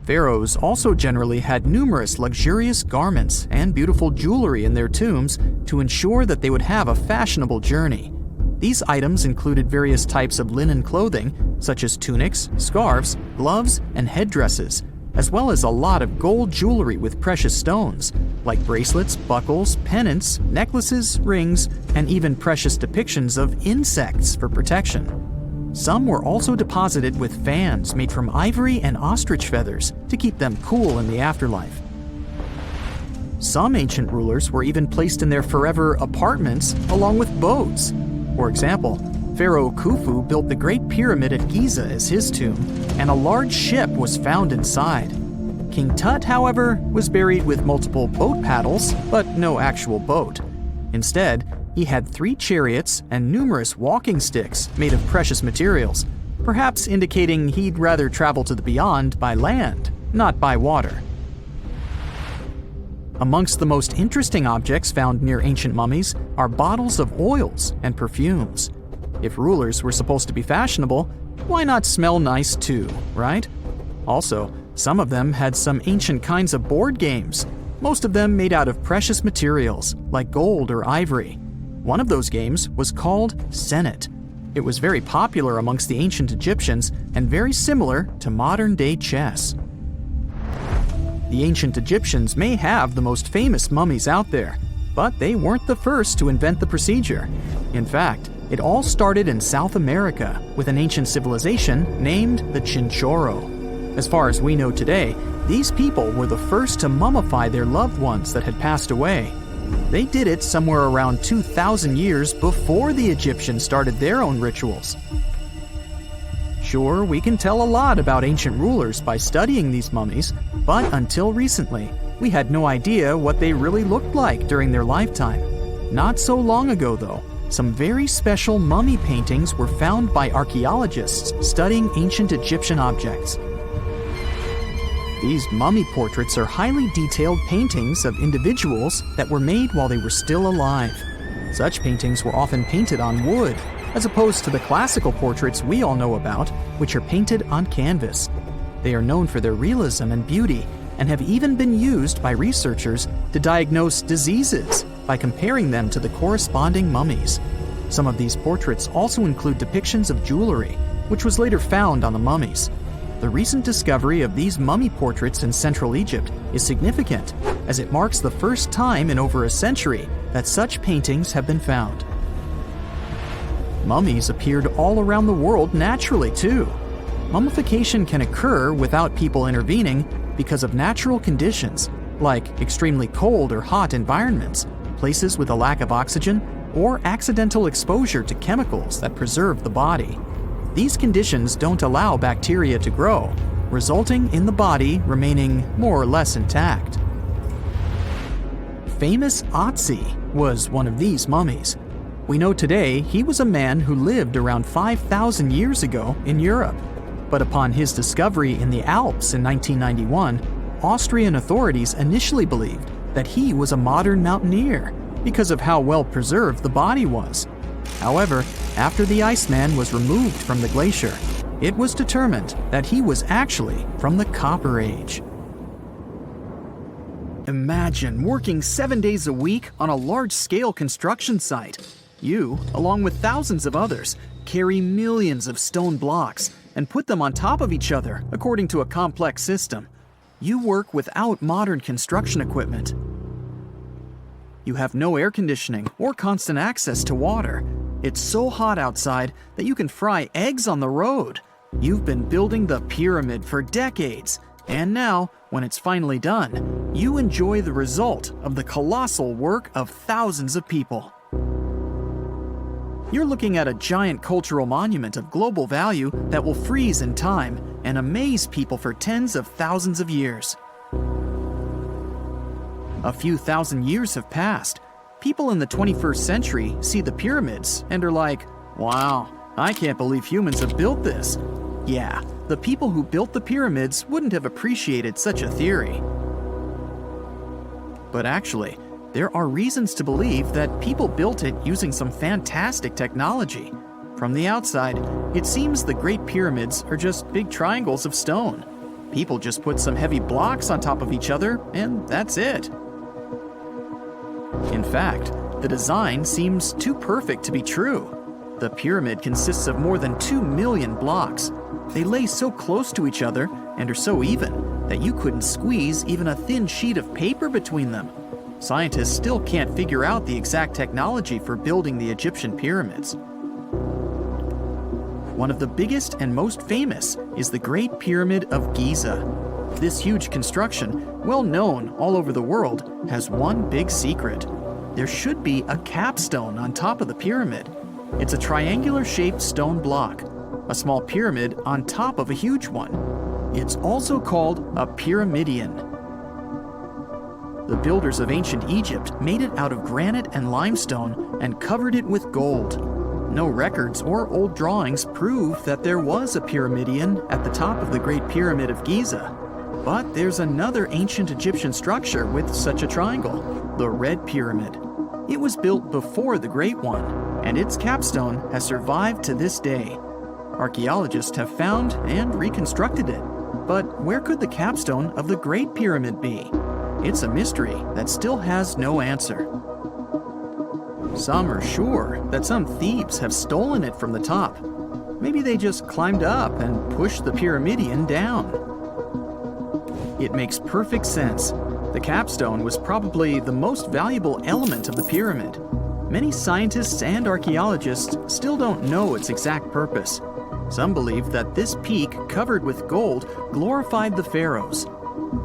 S2: Pharaohs also generally had numerous luxurious garments and beautiful jewelry in their tombs to ensure that they would have a fashionable journey. These items included various types of linen clothing, such as tunics, scarves, gloves, and headdresses, as well as a lot of gold jewelry with precious stones, like bracelets, buckles, pendants, necklaces, rings, and even precious depictions of insects for protection. Some were also deposited with fans made from ivory and ostrich feathers to keep them cool in the afterlife. Some ancient rulers were even placed in their forever apartments along with boats. For example, Pharaoh Khufu built the Great Pyramid at Giza as his tomb, and a large ship was found inside. King Tut, however, was buried with multiple boat paddles, but no actual boat. Instead, he had 3 chariots and numerous walking sticks made of precious materials, perhaps indicating he'd rather travel to the beyond by land, not by water. Amongst the most interesting objects found near ancient mummies are bottles of oils and perfumes. If rulers were supposed to be fashionable, why not smell nice too, right? Also, some of them had some ancient kinds of board games, most of them made out of precious materials like gold or ivory. One of those games was called Senet. It was very popular amongst the ancient Egyptians and very similar to modern-day chess. The ancient Egyptians may have the most famous mummies out there, but they weren't the first to invent the procedure. In fact, it all started in South America with an ancient civilization named the Chinchorro. As far as we know today, these people were the first to mummify their loved ones that had passed away. They did it somewhere around 2,000 years before the Egyptians started their own rituals. Sure, we can tell a lot about ancient rulers by studying these mummies, but until recently, we had no idea what they really looked like during their lifetime. Not so long ago, though, some very special mummy paintings were found by archaeologists studying ancient Egyptian objects. These mummy portraits are highly detailed paintings of individuals that were made while they were still alive. Such paintings were often painted on wood, as opposed to the classical portraits we all know about, which are painted on canvas. They are known for their realism and beauty, and have even been used by researchers to diagnose diseases by comparing them to the corresponding mummies. Some of these portraits also include depictions of jewelry, which was later found on the mummies. The recent discovery of these mummy portraits in Central Egypt is significant, as it marks the first time in over a century that such paintings have been found. Mummies appeared all around the world naturally, too. Mummification can occur without people intervening because of natural conditions, like extremely cold or hot environments, places with a lack of oxygen, or accidental exposure to chemicals that preserve the body. These conditions don't allow bacteria to grow, resulting in the body remaining more or less intact. Famous Otzi was one of these mummies. We know today he was a man who lived around 5,000 years ago in Europe. But upon his discovery in the Alps in 1991, Austrian authorities initially believed that he was a modern mountaineer because of how well preserved the body was. However, after the Iceman was removed from the glacier, it was determined that he was actually from the Copper Age. Imagine working 7 days a week on a large-scale construction site. You, along with thousands of others, carry millions of stone blocks and put them on top of each other according to a complex system. You work without modern construction equipment. You have no air conditioning or constant access to water. It's so hot outside that you can fry eggs on the road. You've been building the pyramid for decades, and now, when it's finally done, you enjoy the result of the colossal work of thousands of people. You're looking at a giant cultural monument of global value that will freeze in time and amaze people for tens of thousands of years. A few thousand years have passed. People in the 21st century see the pyramids and are like, wow, I can't believe humans have built this. Yeah, the people who built the pyramids wouldn't have appreciated such a theory. But actually, there are reasons to believe that people built it using some fantastic technology. From the outside, it seems the Great Pyramids are just big triangles of stone. People just put some heavy blocks on top of each other, and that's it. In fact, the design seems too perfect to be true. The pyramid consists of more than 2 million blocks. They lay so close to each other and are so even that you couldn't squeeze even a thin sheet of paper between them. Scientists still can't figure out the exact technology for building the Egyptian pyramids. One of the biggest and most famous is the Great Pyramid of Giza. This huge construction, well known all over the world, has one big secret. There should be a capstone on top of the pyramid. It's a triangular-shaped stone block, a small pyramid on top of a huge one. It's also called a pyramidion. The builders of ancient Egypt made it out of granite and limestone and covered it with gold. No records or old drawings prove that there was a pyramidion at the top of the Great Pyramid of Giza. But there's another ancient Egyptian structure with such a triangle, the Red Pyramid. It was built before the Great One, and its capstone has survived to this day. Archaeologists have found and reconstructed it. But where could the capstone of the Great Pyramid be? It's a mystery that still has no answer. Some are sure that some thieves have stolen it from the top. Maybe they just climbed up and pushed the pyramidion down. It makes perfect sense. The capstone was probably the most valuable element of the pyramid. Many scientists and archaeologists still don't know its exact purpose. Some believe that this peak covered with gold glorified the pharaohs.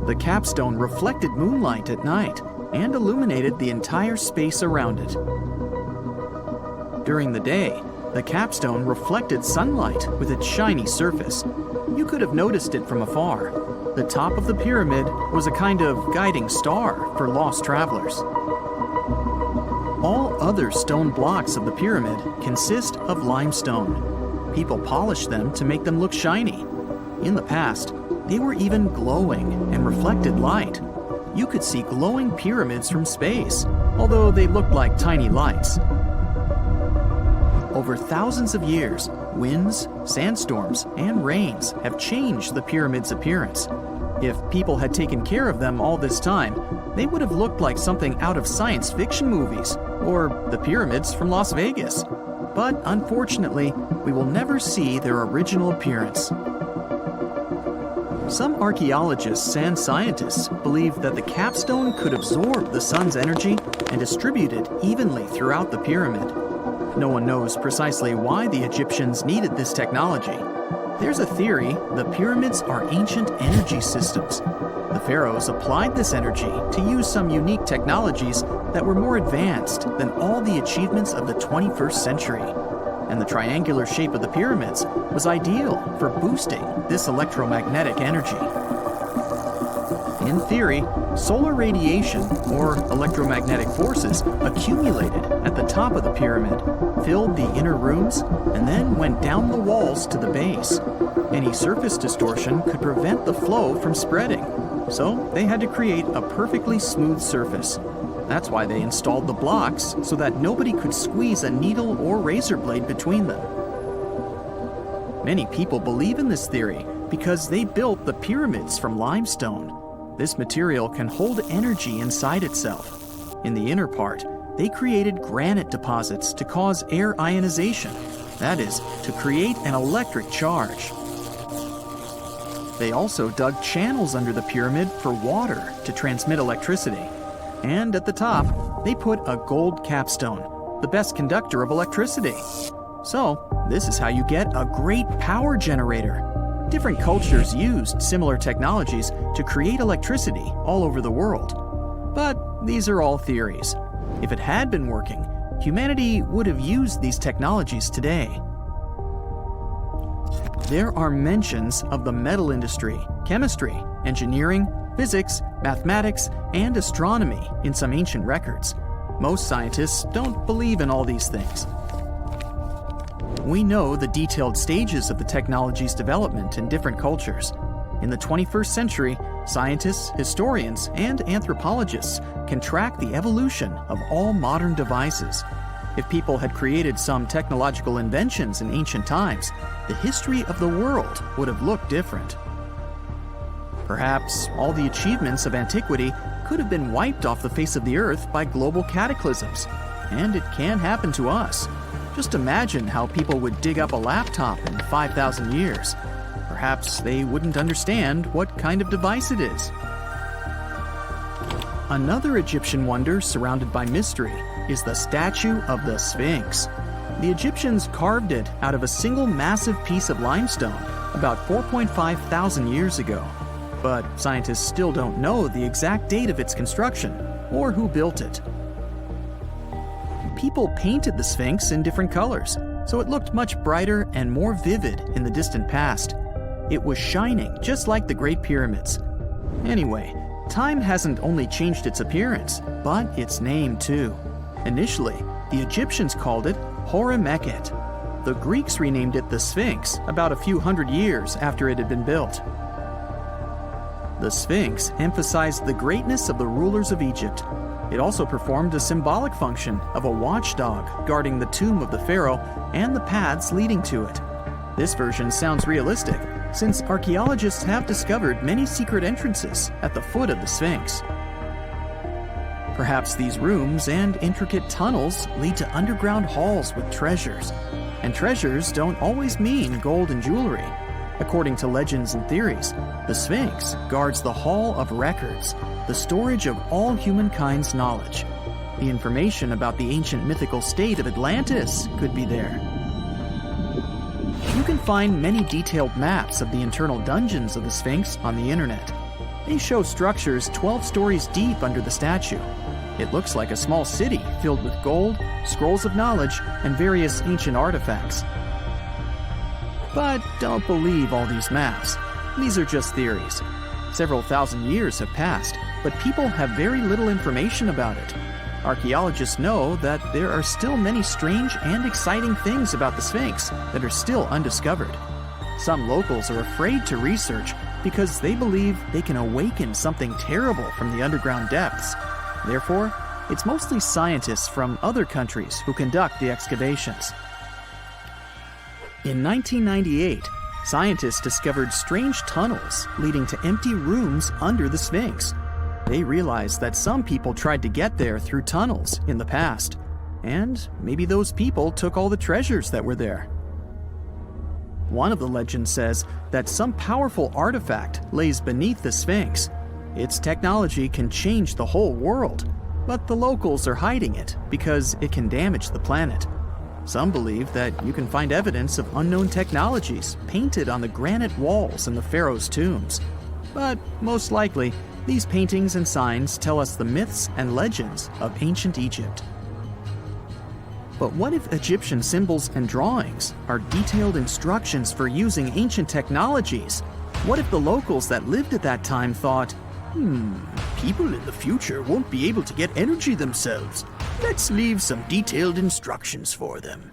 S2: The capstone reflected moonlight at night and illuminated the entire space around it. During the day, the capstone reflected sunlight with its shiny surface. You could have noticed it from afar. The top of the pyramid was a kind of guiding star for lost travelers. All other stone blocks of the pyramid consist of limestone. People polish them to make them look shiny. In the past, they were even glowing and reflected light. You could see glowing pyramids from space, although they looked like tiny lights. Over thousands of years, winds, sandstorms, and rains have changed the pyramid's appearance. If people had taken care of them all this time, they would have looked like something out of science fiction movies, or the pyramids from Las Vegas. but unfortunately, we will never see their original appearance. Some archaeologists and scientists believe that the capstone could absorb the sun's energy and distribute it evenly throughout the pyramid. No one knows precisely why the Egyptians needed this technology. There's a theory the pyramids are ancient energy systems. The pharaohs applied this energy to use some unique technologies that were more advanced than all the achievements of the 21st century. And the triangular shape of the pyramids was ideal for boosting this electromagnetic energy. In theory, solar radiation, or electromagnetic forces, accumulated at the top of the pyramid, filled the inner rooms, and then went down the walls to the base. Any surface distortion could prevent the flow from spreading, so they had to create a perfectly smooth surface. That's why they installed the blocks so that nobody could squeeze a needle or razor blade between them. Many people believe in this theory because they built the pyramids from limestone. This material can hold energy inside itself. In the inner part, they created granite deposits to cause air ionization, that is, to create an electric charge. They also dug channels under the pyramid for water to transmit electricity. And at the top, they put a gold capstone, the best conductor of electricity. So, this is how you get a great power generator. Different cultures used similar technologies to create electricity all over the world. But these are all theories. If it had been working, humanity would have used these technologies today. There are mentions of the metal industry, chemistry, engineering, physics, mathematics, and astronomy in some ancient records. Most scientists don't believe in all these things. We know the detailed stages of the technology's development in different cultures. In the 21st century, scientists, historians, and anthropologists can track the evolution of all modern devices. If people had created some technological inventions in ancient times, the history of the world would have looked different. Perhaps all the achievements of antiquity could have been wiped off the face of the earth by global cataclysms, and it can happen to us. Just imagine how people would dig up a laptop in 5,000 years. Perhaps they wouldn't understand what kind of device it is. Another Egyptian wonder surrounded by mystery is the statue of the Sphinx. The Egyptians carved it out of a single massive piece of limestone about 4.5 thousand years ago. But scientists still don't know the exact date of its construction or who built it. People painted the Sphinx in different colors, so it looked much brighter and more vivid in the distant past. It was shining just like the Great Pyramids. Anyway, time hasn't only changed its appearance, but its name too. Initially, the Egyptians called it Horemheb. The Greeks renamed it the Sphinx about a few hundred years after it had been built. The Sphinx emphasized the greatness of the rulers of Egypt. It also performed a symbolic function of a watchdog guarding the tomb of the pharaoh and the paths leading to it. This version sounds realistic, since archaeologists have discovered many secret entrances at the foot of the Sphinx. Perhaps these rooms and intricate tunnels lead to underground halls with treasures. And treasures don't always mean gold and jewelry. According to legends and theories, the Sphinx guards the Hall of Records, the storage of all humankind's knowledge. The information about the ancient mythical state of Atlantis could be there. You can find many detailed maps of the internal dungeons of the Sphinx on the internet. They show structures 12 stories deep under the statue. It looks like a small city filled with gold, scrolls of knowledge, and various ancient artifacts. But don't believe all these maps. These are just theories. Several thousand years have passed, but people have very little information about it. Archaeologists know that there are still many strange and exciting things about the Sphinx that are still undiscovered. Some locals are afraid to research because they believe they can awaken something terrible from the underground depths. Therefore, it's mostly scientists from other countries who conduct the excavations. In 1998, scientists discovered strange tunnels leading to empty rooms under the Sphinx. They realized that some people tried to get there through tunnels in the past. And maybe those people took all the treasures that were there. One of the legends says that some powerful artifact lays beneath the Sphinx. Its technology can change the whole world, but the locals are hiding it because it can damage the planet. Some believe that you can find evidence of unknown technologies painted on the granite walls in the pharaoh's tombs. But most likely, these paintings and signs tell us the myths and legends of ancient Egypt. But what if Egyptian symbols and drawings are detailed instructions for using ancient technologies? What if the locals that lived at that time thought, people in the future won't be able to get energy themselves. Let's leave some detailed instructions for them.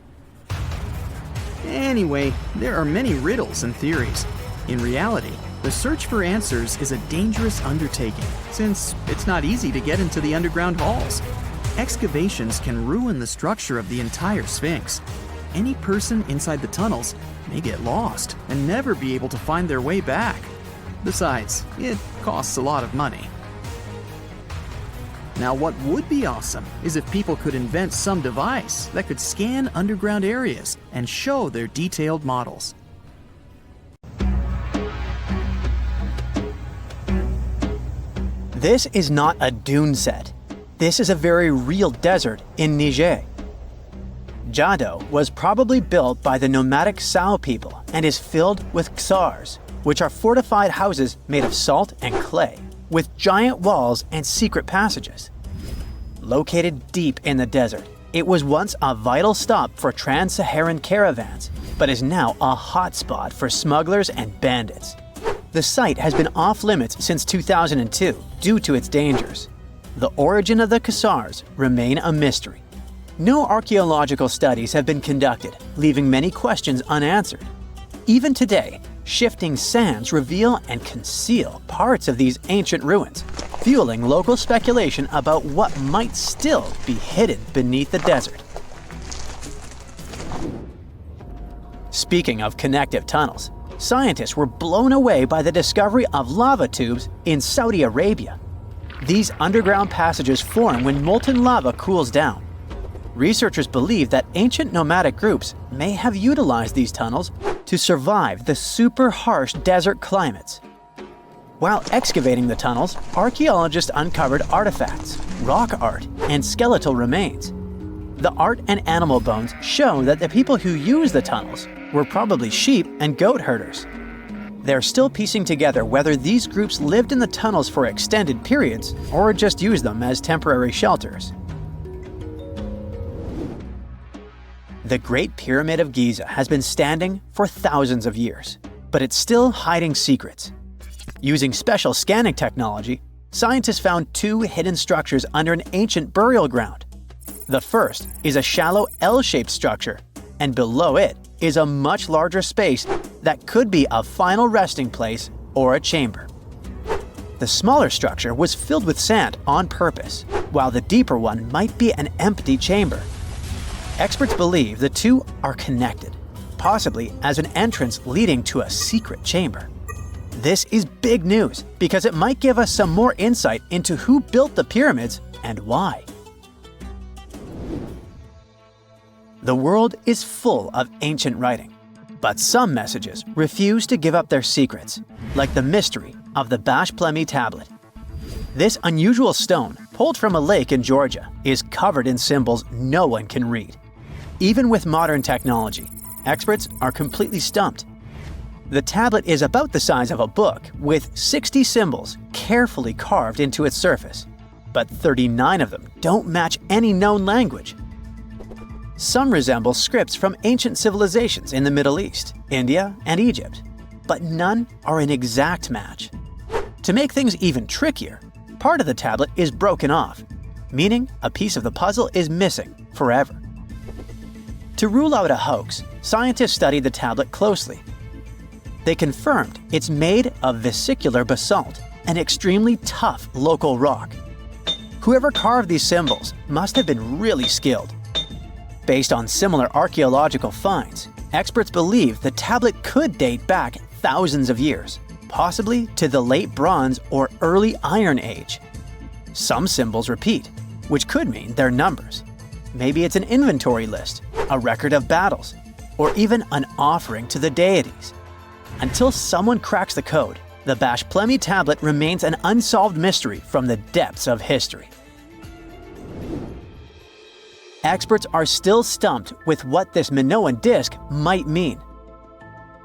S2: Anyway, there are many riddles and theories. In reality, the search for answers is a dangerous undertaking, since it's not easy to get into the underground halls. Excavations can ruin the structure of the entire Sphinx. Any person inside the tunnels may get lost and never be able to find their way back. Besides, it costs a lot of money. Now, what would be awesome is if people could invent some device that could scan underground areas and show their detailed models.
S3: This is not a dune set. This is a very real desert in Niger. Jado was probably built by the nomadic Sao people and is filled with ksars, which are fortified houses made of salt and clay, with giant walls and secret passages. Located deep in the desert, it was once a vital stop for trans-Saharan caravans, but is now a hotspot for smugglers and bandits. The site has been off-limits since 2002 due to its dangers. The origin of the ksars remain a mystery. No archaeological studies have been conducted, leaving many questions unanswered. Even today, shifting sands reveal and conceal parts of these ancient ruins, fueling local speculation about what might still be hidden beneath the desert. Speaking of connective tunnels, scientists were blown away by the discovery of lava tubes in Saudi Arabia. These underground passages form when molten lava cools down. Researchers believe that ancient nomadic groups may have utilized these tunnels to survive the super harsh desert climates. While excavating the tunnels, archaeologists uncovered artifacts, rock art, and skeletal remains. The art and animal bones show that the people who used the tunnels were probably sheep and goat herders. They're still piecing together whether these groups lived in the tunnels for extended periods or just used them as temporary shelters. The Great Pyramid of Giza has been standing for thousands of years, but it's still hiding secrets. Using special scanning technology, scientists found two hidden structures under an ancient burial ground. The first is a shallow L-shaped structure, and below it is a much larger space that could be a final resting place or a chamber. The smaller structure was filled with sand on purpose, while the deeper one might be an empty chamber. Experts believe the two are connected, possibly as an entrance leading to a secret chamber. This is big news because it might give us some more insight into who built the pyramids and why. The world is full of ancient writing, but some messages refuse to give up their secrets, like the mystery of the Bashplemi tablet. This unusual stone, pulled from a lake in Georgia, is covered in symbols no one can read. Even with modern technology, experts are completely stumped. The tablet is about the size of a book, with 60 symbols carefully carved into its surface, but 39 of them don't match any known language. Some resemble scripts from ancient civilizations in the Middle East, India, and Egypt, but none are an exact match. To make things even trickier, part of the tablet is broken off, meaning a piece of the puzzle is missing forever. To rule out a hoax, scientists studied the tablet closely. They confirmed it's made of vesicular basalt, an extremely tough local rock. Whoever carved these symbols must have been really skilled. Based on similar archaeological finds, experts believe the tablet could date back thousands of years, possibly to the late Bronze or early Iron Age. Some symbols repeat, which could mean they're numbers. Maybe it's an inventory list, a record of battles, or even an offering to the deities. Until someone cracks the code, the Bashplemi tablet remains an unsolved mystery from the depths of history. Experts are still stumped with what this Minoan disc might mean.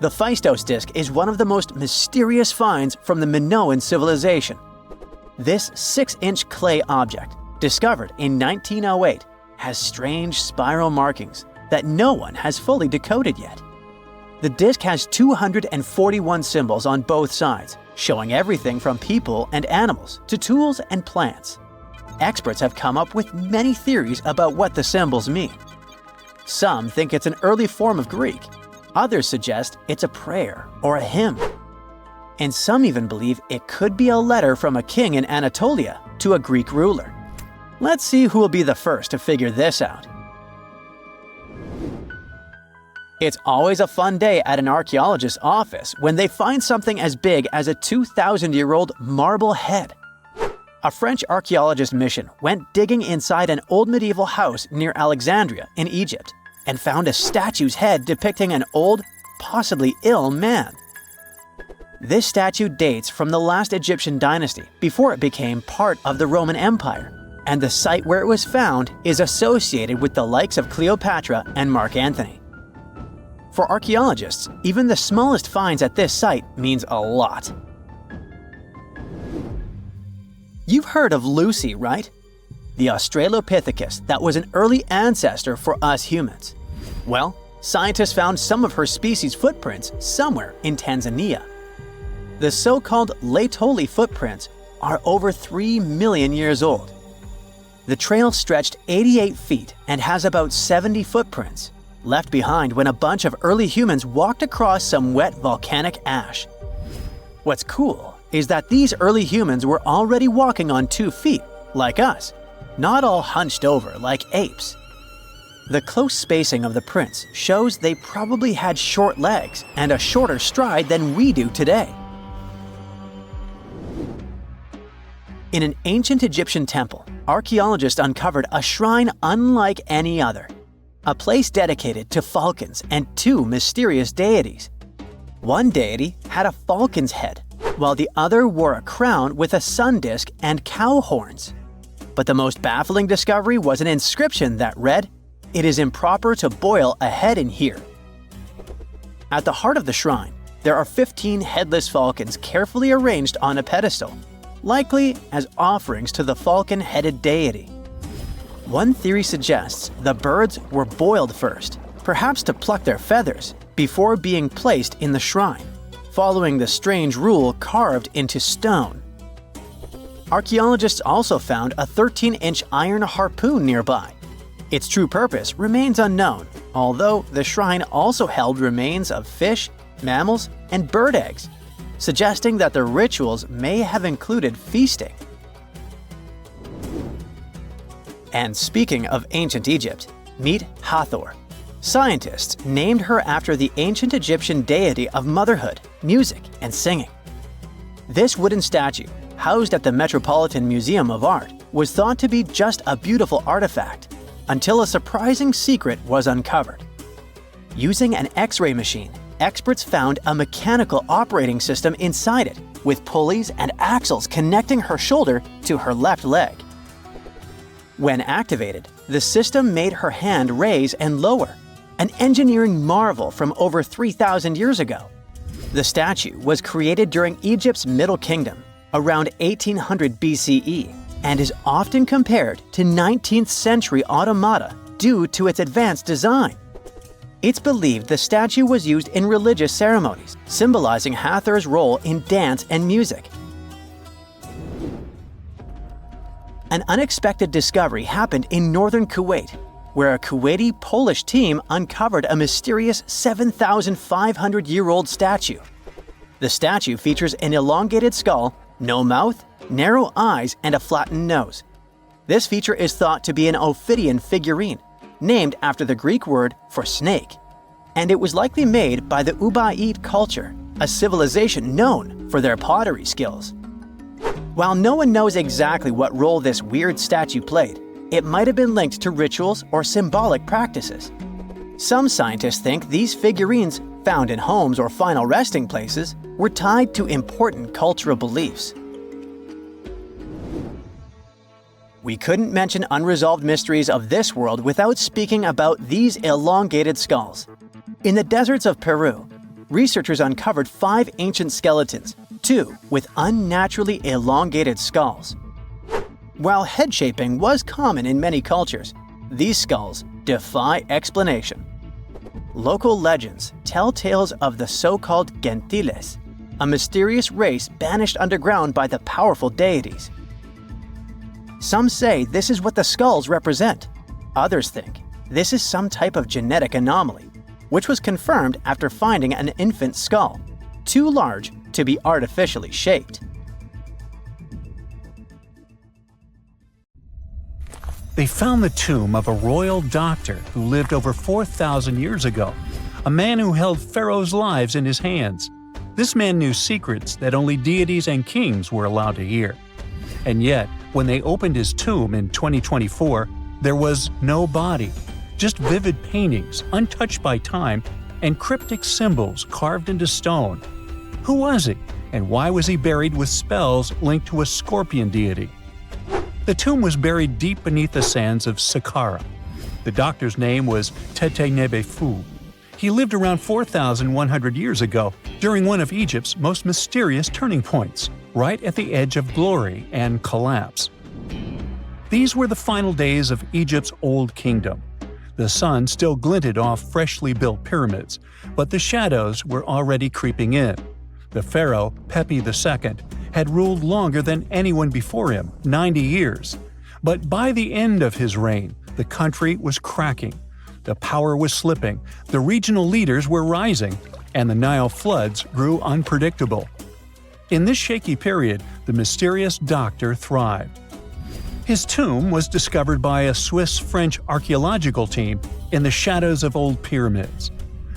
S3: The Phaistos disc is one of the most mysterious finds from the Minoan civilization. This 6-inch clay object, discovered in 1908, has strange spiral markings that no one has fully decoded yet. The disc has 241 symbols on both sides, showing everything from people and animals to tools and plants. Experts have come up with many theories about what the symbols mean. Some think it's an early form of Greek. Others suggest it's a prayer or a hymn. And some even believe it could be a letter from a king in Anatolia to a Greek ruler. Let's see who will be the first to figure this out. It's always a fun day at an archaeologist's office when they find something as big as a 2,000-year-old marble head. A French archaeologist mission went digging inside an old medieval house near Alexandria in Egypt and found a statue's head depicting an old, possibly ill man. This statue dates from the last Egyptian dynasty before it became part of the Roman Empire, and the site where it was found is associated with the likes of Cleopatra and Mark Antony. For archaeologists, even the smallest finds at this site means a lot. You've heard of Lucy, right? The Australopithecus that was an early ancestor for us humans. Well, scientists found some of her species' footprints somewhere in Tanzania. The so-called Laetoli footprints are over 3 million years old. The trail stretched 88 feet and has about 70 footprints, left behind when a bunch of early humans walked across some wet volcanic ash. What's cool is that these early humans were already walking on 2 feet, like us, not all hunched over like apes. The close spacing of the prints shows they probably had short legs and a shorter stride than we do today. In an ancient Egyptian temple, archaeologists uncovered a shrine unlike any other. A place dedicated to falcons and 2 mysterious deities. One deity had a falcon's head, while the other wore a crown with a sun disk and cow horns. But the most baffling discovery was an inscription that read, "It is improper to boil a head in here." At the heart of the shrine, there are 15 headless falcons carefully arranged on a pedestal, likely as offerings to the falcon-headed deity. One theory suggests the birds were boiled first, perhaps to pluck their feathers, before being placed in the shrine, following the strange rule carved into stone. Archaeologists also found a 13-inch iron harpoon nearby. Its true purpose remains unknown, although the shrine also held remains of fish, mammals, and bird eggs, suggesting that the rituals may have included feasting. And speaking of ancient Egypt, meet Hathor. Scientists named her after the ancient Egyptian deity of motherhood, music, and singing. This wooden statue, housed at the Metropolitan Museum of Art, was thought to be just a beautiful artifact, until a surprising secret was uncovered. Using an X-ray machine, experts found a mechanical operating system inside it, with pulleys and axles connecting her shoulder to her left leg. When activated, the system made her hand raise and lower, an engineering marvel from over 3,000 years ago. The statue was created during Egypt's Middle Kingdom, around 1800 BCE, and is often compared to 19th century automata due to its advanced design. It's believed the statue was used in religious ceremonies, symbolizing Hathor's role in dance and music. An unexpected discovery happened in northern Kuwait, where a Kuwaiti-Polish team uncovered a mysterious 7,500-year-old statue. The statue features an elongated skull, no mouth, narrow eyes, and a flattened nose. This feature is thought to be an Ophidian figurine, named after the Greek word for snake, and it was likely made by the Ubaid culture, a civilization known for their pottery skills. While no one knows exactly what role this weird statue played, it might have been linked to rituals or symbolic practices. Some scientists think these figurines, found in homes or final resting places, were tied to important cultural beliefs. We couldn't mention unresolved mysteries of this world without speaking about these elongated skulls. In the deserts of Peru, researchers uncovered 5 ancient skeletons, 2 with unnaturally elongated skulls. While head shaping was common in many cultures, these skulls defy explanation. Local legends tell tales of the so-called Gentiles, a mysterious race banished underground by the powerful deities. Some say this is what the skulls represent. Others think this is some type of genetic anomaly, which was confirmed after finding an infant skull, too large to be artificially shaped.
S1: They found the tomb of a royal doctor who lived over 4,000 years ago, a man who held pharaohs' lives in his hands. This man knew secrets that only deities and kings were allowed to hear. And yet, when they opened his tomb in 2024, there was no body, just vivid paintings, untouched by time, and cryptic symbols carved into stone. Who was he, and why was he buried with spells linked to a scorpion deity? The tomb was buried deep beneath the sands of Saqqara. The doctor's name was Thutmos II. He lived around 4,100 years ago, during one of Egypt's most mysterious turning points, right at the edge of glory and collapse. These were the final days of Egypt's Old Kingdom. The sun still glinted off freshly built pyramids, but the shadows were already creeping in. The pharaoh, Pepi II, had ruled longer than anyone before him, 90 years. But by the end of his reign, the country was cracking. The power was slipping, the regional leaders were rising, and the Nile floods grew unpredictable. In this shaky period, the mysterious doctor thrived. His tomb was discovered by a Swiss-French archaeological team in the shadows of old pyramids.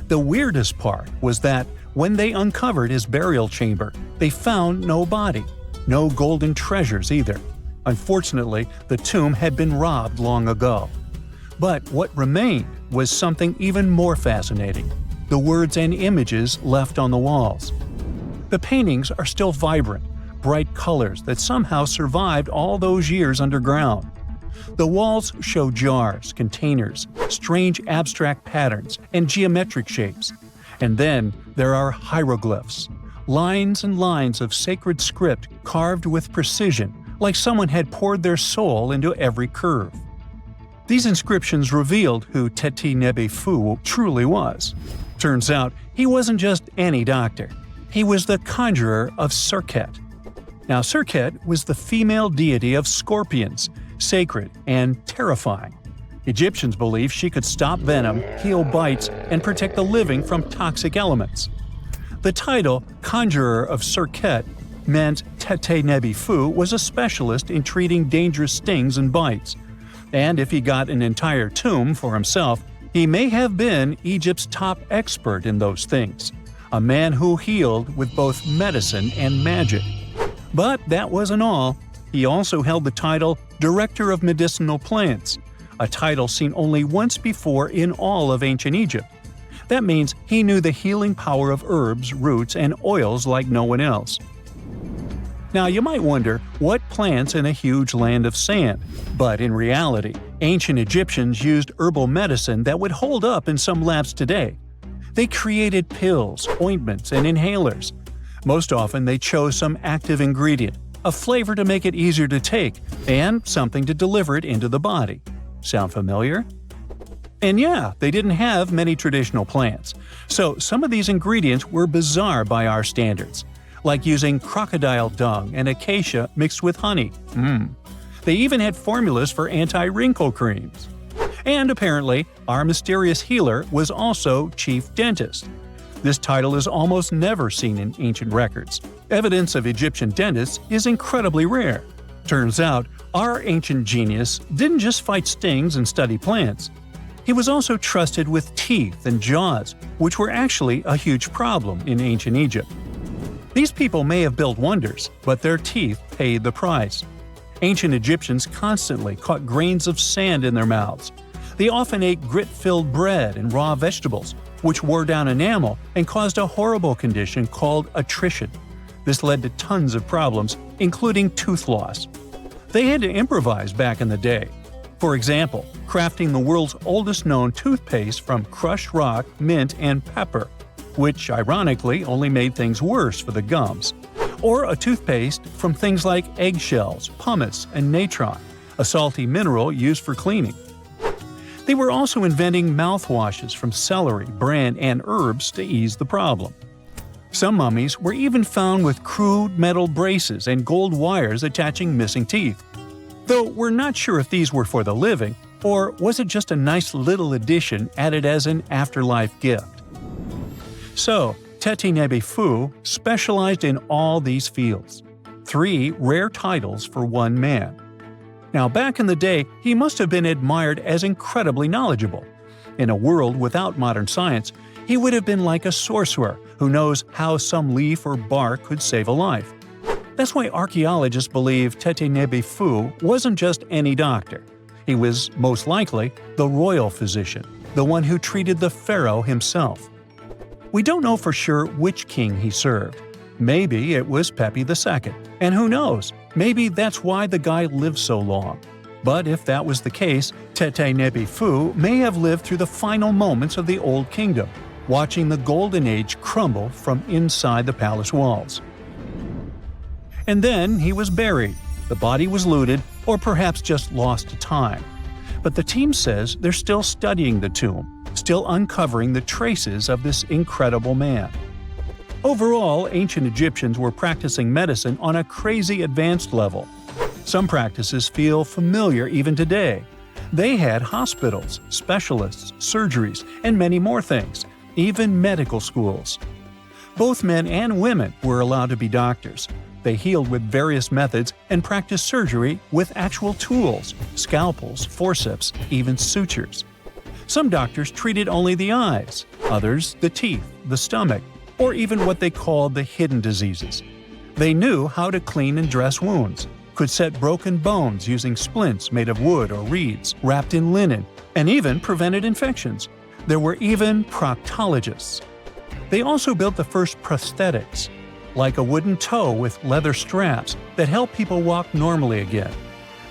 S1: The weirdest part was that when they uncovered his burial chamber, they found no body, no golden treasures either. Unfortunately, the tomb had been robbed long ago. But what remained was something even more fascinating: the words and images left on the walls. The paintings are still vibrant, bright colors that somehow survived all those years underground. The walls show jars, containers, strange abstract patterns, and geometric shapes. And then there are hieroglyphs, lines and lines of sacred script carved with precision, like someone had poured their soul into every curve. These inscriptions revealed who Thutmose II truly was. Turns out, he wasn't just any doctor. He was the conjurer of Serket. Now, Serket was the female deity of scorpions, sacred and terrifying. Egyptians believed she could stop venom, heal bites, and protect the living from toxic elements. The title, Conjurer of Serket, meant Thutmose II was a specialist in treating dangerous stings and bites. And if he got an entire tomb for himself, he may have been Egypt's top expert in those things, a man who healed with both medicine and magic. But that wasn't all. He also held the title Director of Medicinal Plants, a title seen only once before in all of ancient Egypt. That means he knew the healing power of herbs, roots, and oils like no one else. Now, you might wonder, what plants in a huge land of sand? But in reality, ancient Egyptians used herbal medicine that would hold up in some labs today. They created pills, ointments, and inhalers. Most often they chose some active ingredient, a flavor to make it easier to take, and something to deliver it into the body. Sound familiar? And yeah, they didn't have many traditional plants, so some of these ingredients were bizarre by our standards, like using crocodile dung and acacia mixed with honey. They even had formulas for anti-wrinkle creams. And apparently, our mysterious healer was also chief dentist. This title is almost never seen in ancient records. Evidence of Egyptian dentists is incredibly rare. Turns out, our ancient genius didn't just fight stings and study plants. He was also trusted with teeth and jaws, which were actually a huge problem in ancient Egypt. These people may have built wonders, but their teeth paid the price. Ancient Egyptians constantly caught grains of sand in their mouths. They often ate grit-filled bread and raw vegetables, which wore down enamel and caused a horrible condition called attrition. This led to tons of problems, including tooth loss. They had to improvise back in the day. For example, crafting the world's oldest known toothpaste from crushed rock, mint, and pepper, which ironically only made things worse for the gums. Or a toothpaste from things like eggshells, pumice, and natron, a salty mineral used for cleaning. They were also inventing mouthwashes from celery, bran, and herbs to ease the problem. Some mummies were even found with crude metal braces and gold wires attaching missing teeth. Though we're not sure if these were for the living, or was it just a nice little addition added as an afterlife gift. So, Teti-Nebi-Fu specialized in all these fields. 3 rare titles for one man. Now, back in the day, he must have been admired as incredibly knowledgeable. In a world without modern science, he would have been like a sorcerer who knows how some leaf or bark could save a life. That's why archaeologists believe Teti-Nebi-Fu wasn't just any doctor. He was, most likely, the royal physician, the one who treated the pharaoh himself. We don't know for sure which king he served. Maybe it was Pepi II, and who knows, maybe that's why the guy lived so long. But if that was the case, Teti-Nebi-Fu may have lived through the final moments of the Old Kingdom, watching the Golden Age crumble from inside the palace walls. And then he was buried, the body was looted, or perhaps just lost to time. But the team says they're still studying the tomb, still uncovering the traces of this incredible man. Overall, ancient Egyptians were practicing medicine on a crazy advanced level. Some practices feel familiar even today. They had hospitals, specialists, surgeries, and many more things, even medical schools. Both men and women were allowed to be doctors. They healed with various methods and practiced surgery with actual tools, scalpels, forceps, even sutures. Some doctors treated only the eyes, others the teeth, the stomach, or even what they called the hidden diseases. They knew how to clean and dress wounds, could set broken bones using splints made of wood or reeds wrapped in linen, and even prevented infections. There were even proctologists. They also built the first prosthetics, like a wooden toe with leather straps that help people walk normally again.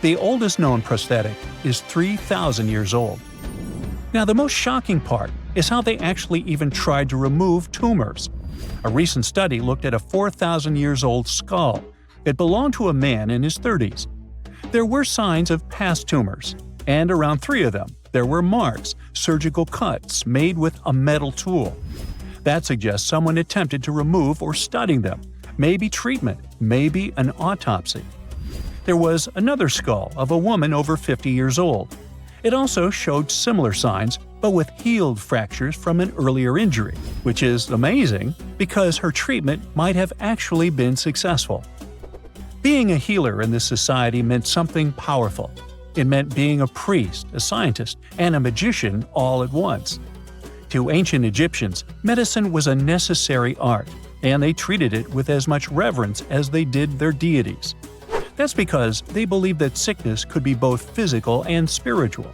S1: The oldest known prosthetic is 3,000 years old. Now, the most shocking part is how they actually even tried to remove tumors. A recent study looked at a 4,000 years old skull. It belonged to a man in his 30s. There were signs of past tumors, and around 3 of them, there were marks, surgical cuts made with a metal tool. That suggests someone attempted to remove or study them, maybe treatment, maybe an autopsy. There was another skull of a woman over 50 years old. It also showed similar signs, but with healed fractures from an earlier injury, which is amazing because her treatment might have actually been successful. Being a healer in this society meant something powerful. It meant being a priest, a scientist, and a magician all at once. To ancient Egyptians, medicine was a necessary art, and they treated it with as much reverence as they did their deities. That's because they believed that sickness could be both physical and spiritual.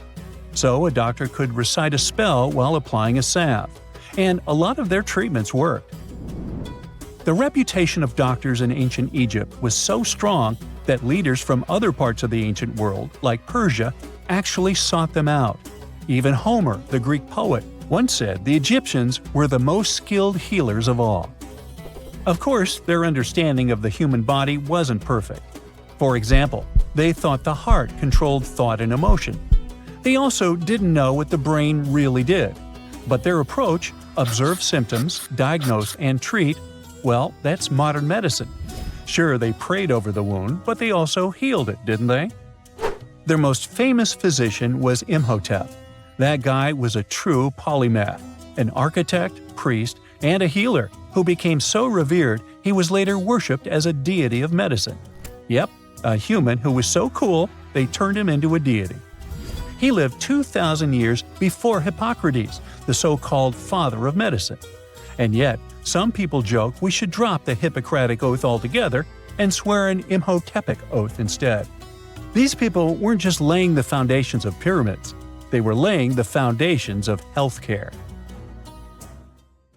S1: So a doctor could recite a spell while applying a salve, and a lot of their treatments worked. The reputation of doctors in ancient Egypt was so strong that leaders from other parts of the ancient world, like Persia, actually sought them out. Even Homer, the Greek poet, once said the Egyptians were the most skilled healers of all. Of course, their understanding of the human body wasn't perfect. For example, they thought the heart controlled thought and emotion. They also didn't know what the brain really did. But their approach, observe symptoms, diagnose, and treat, well, that's modern medicine. Sure, they prayed over the wound, but they also healed it, didn't they? Their most famous physician was Imhotep. That guy was a true polymath, an architect, priest, and a healer who became so revered he was later worshipped as a deity of medicine. Yep, a human who was so cool they turned him into a deity. He lived 2,000 years before Hippocrates, the so-called father of medicine. And yet, some people joke we should drop the Hippocratic Oath altogether and swear an Imhotepic oath instead. These people weren't just laying the foundations of pyramids, they were laying the foundations of healthcare.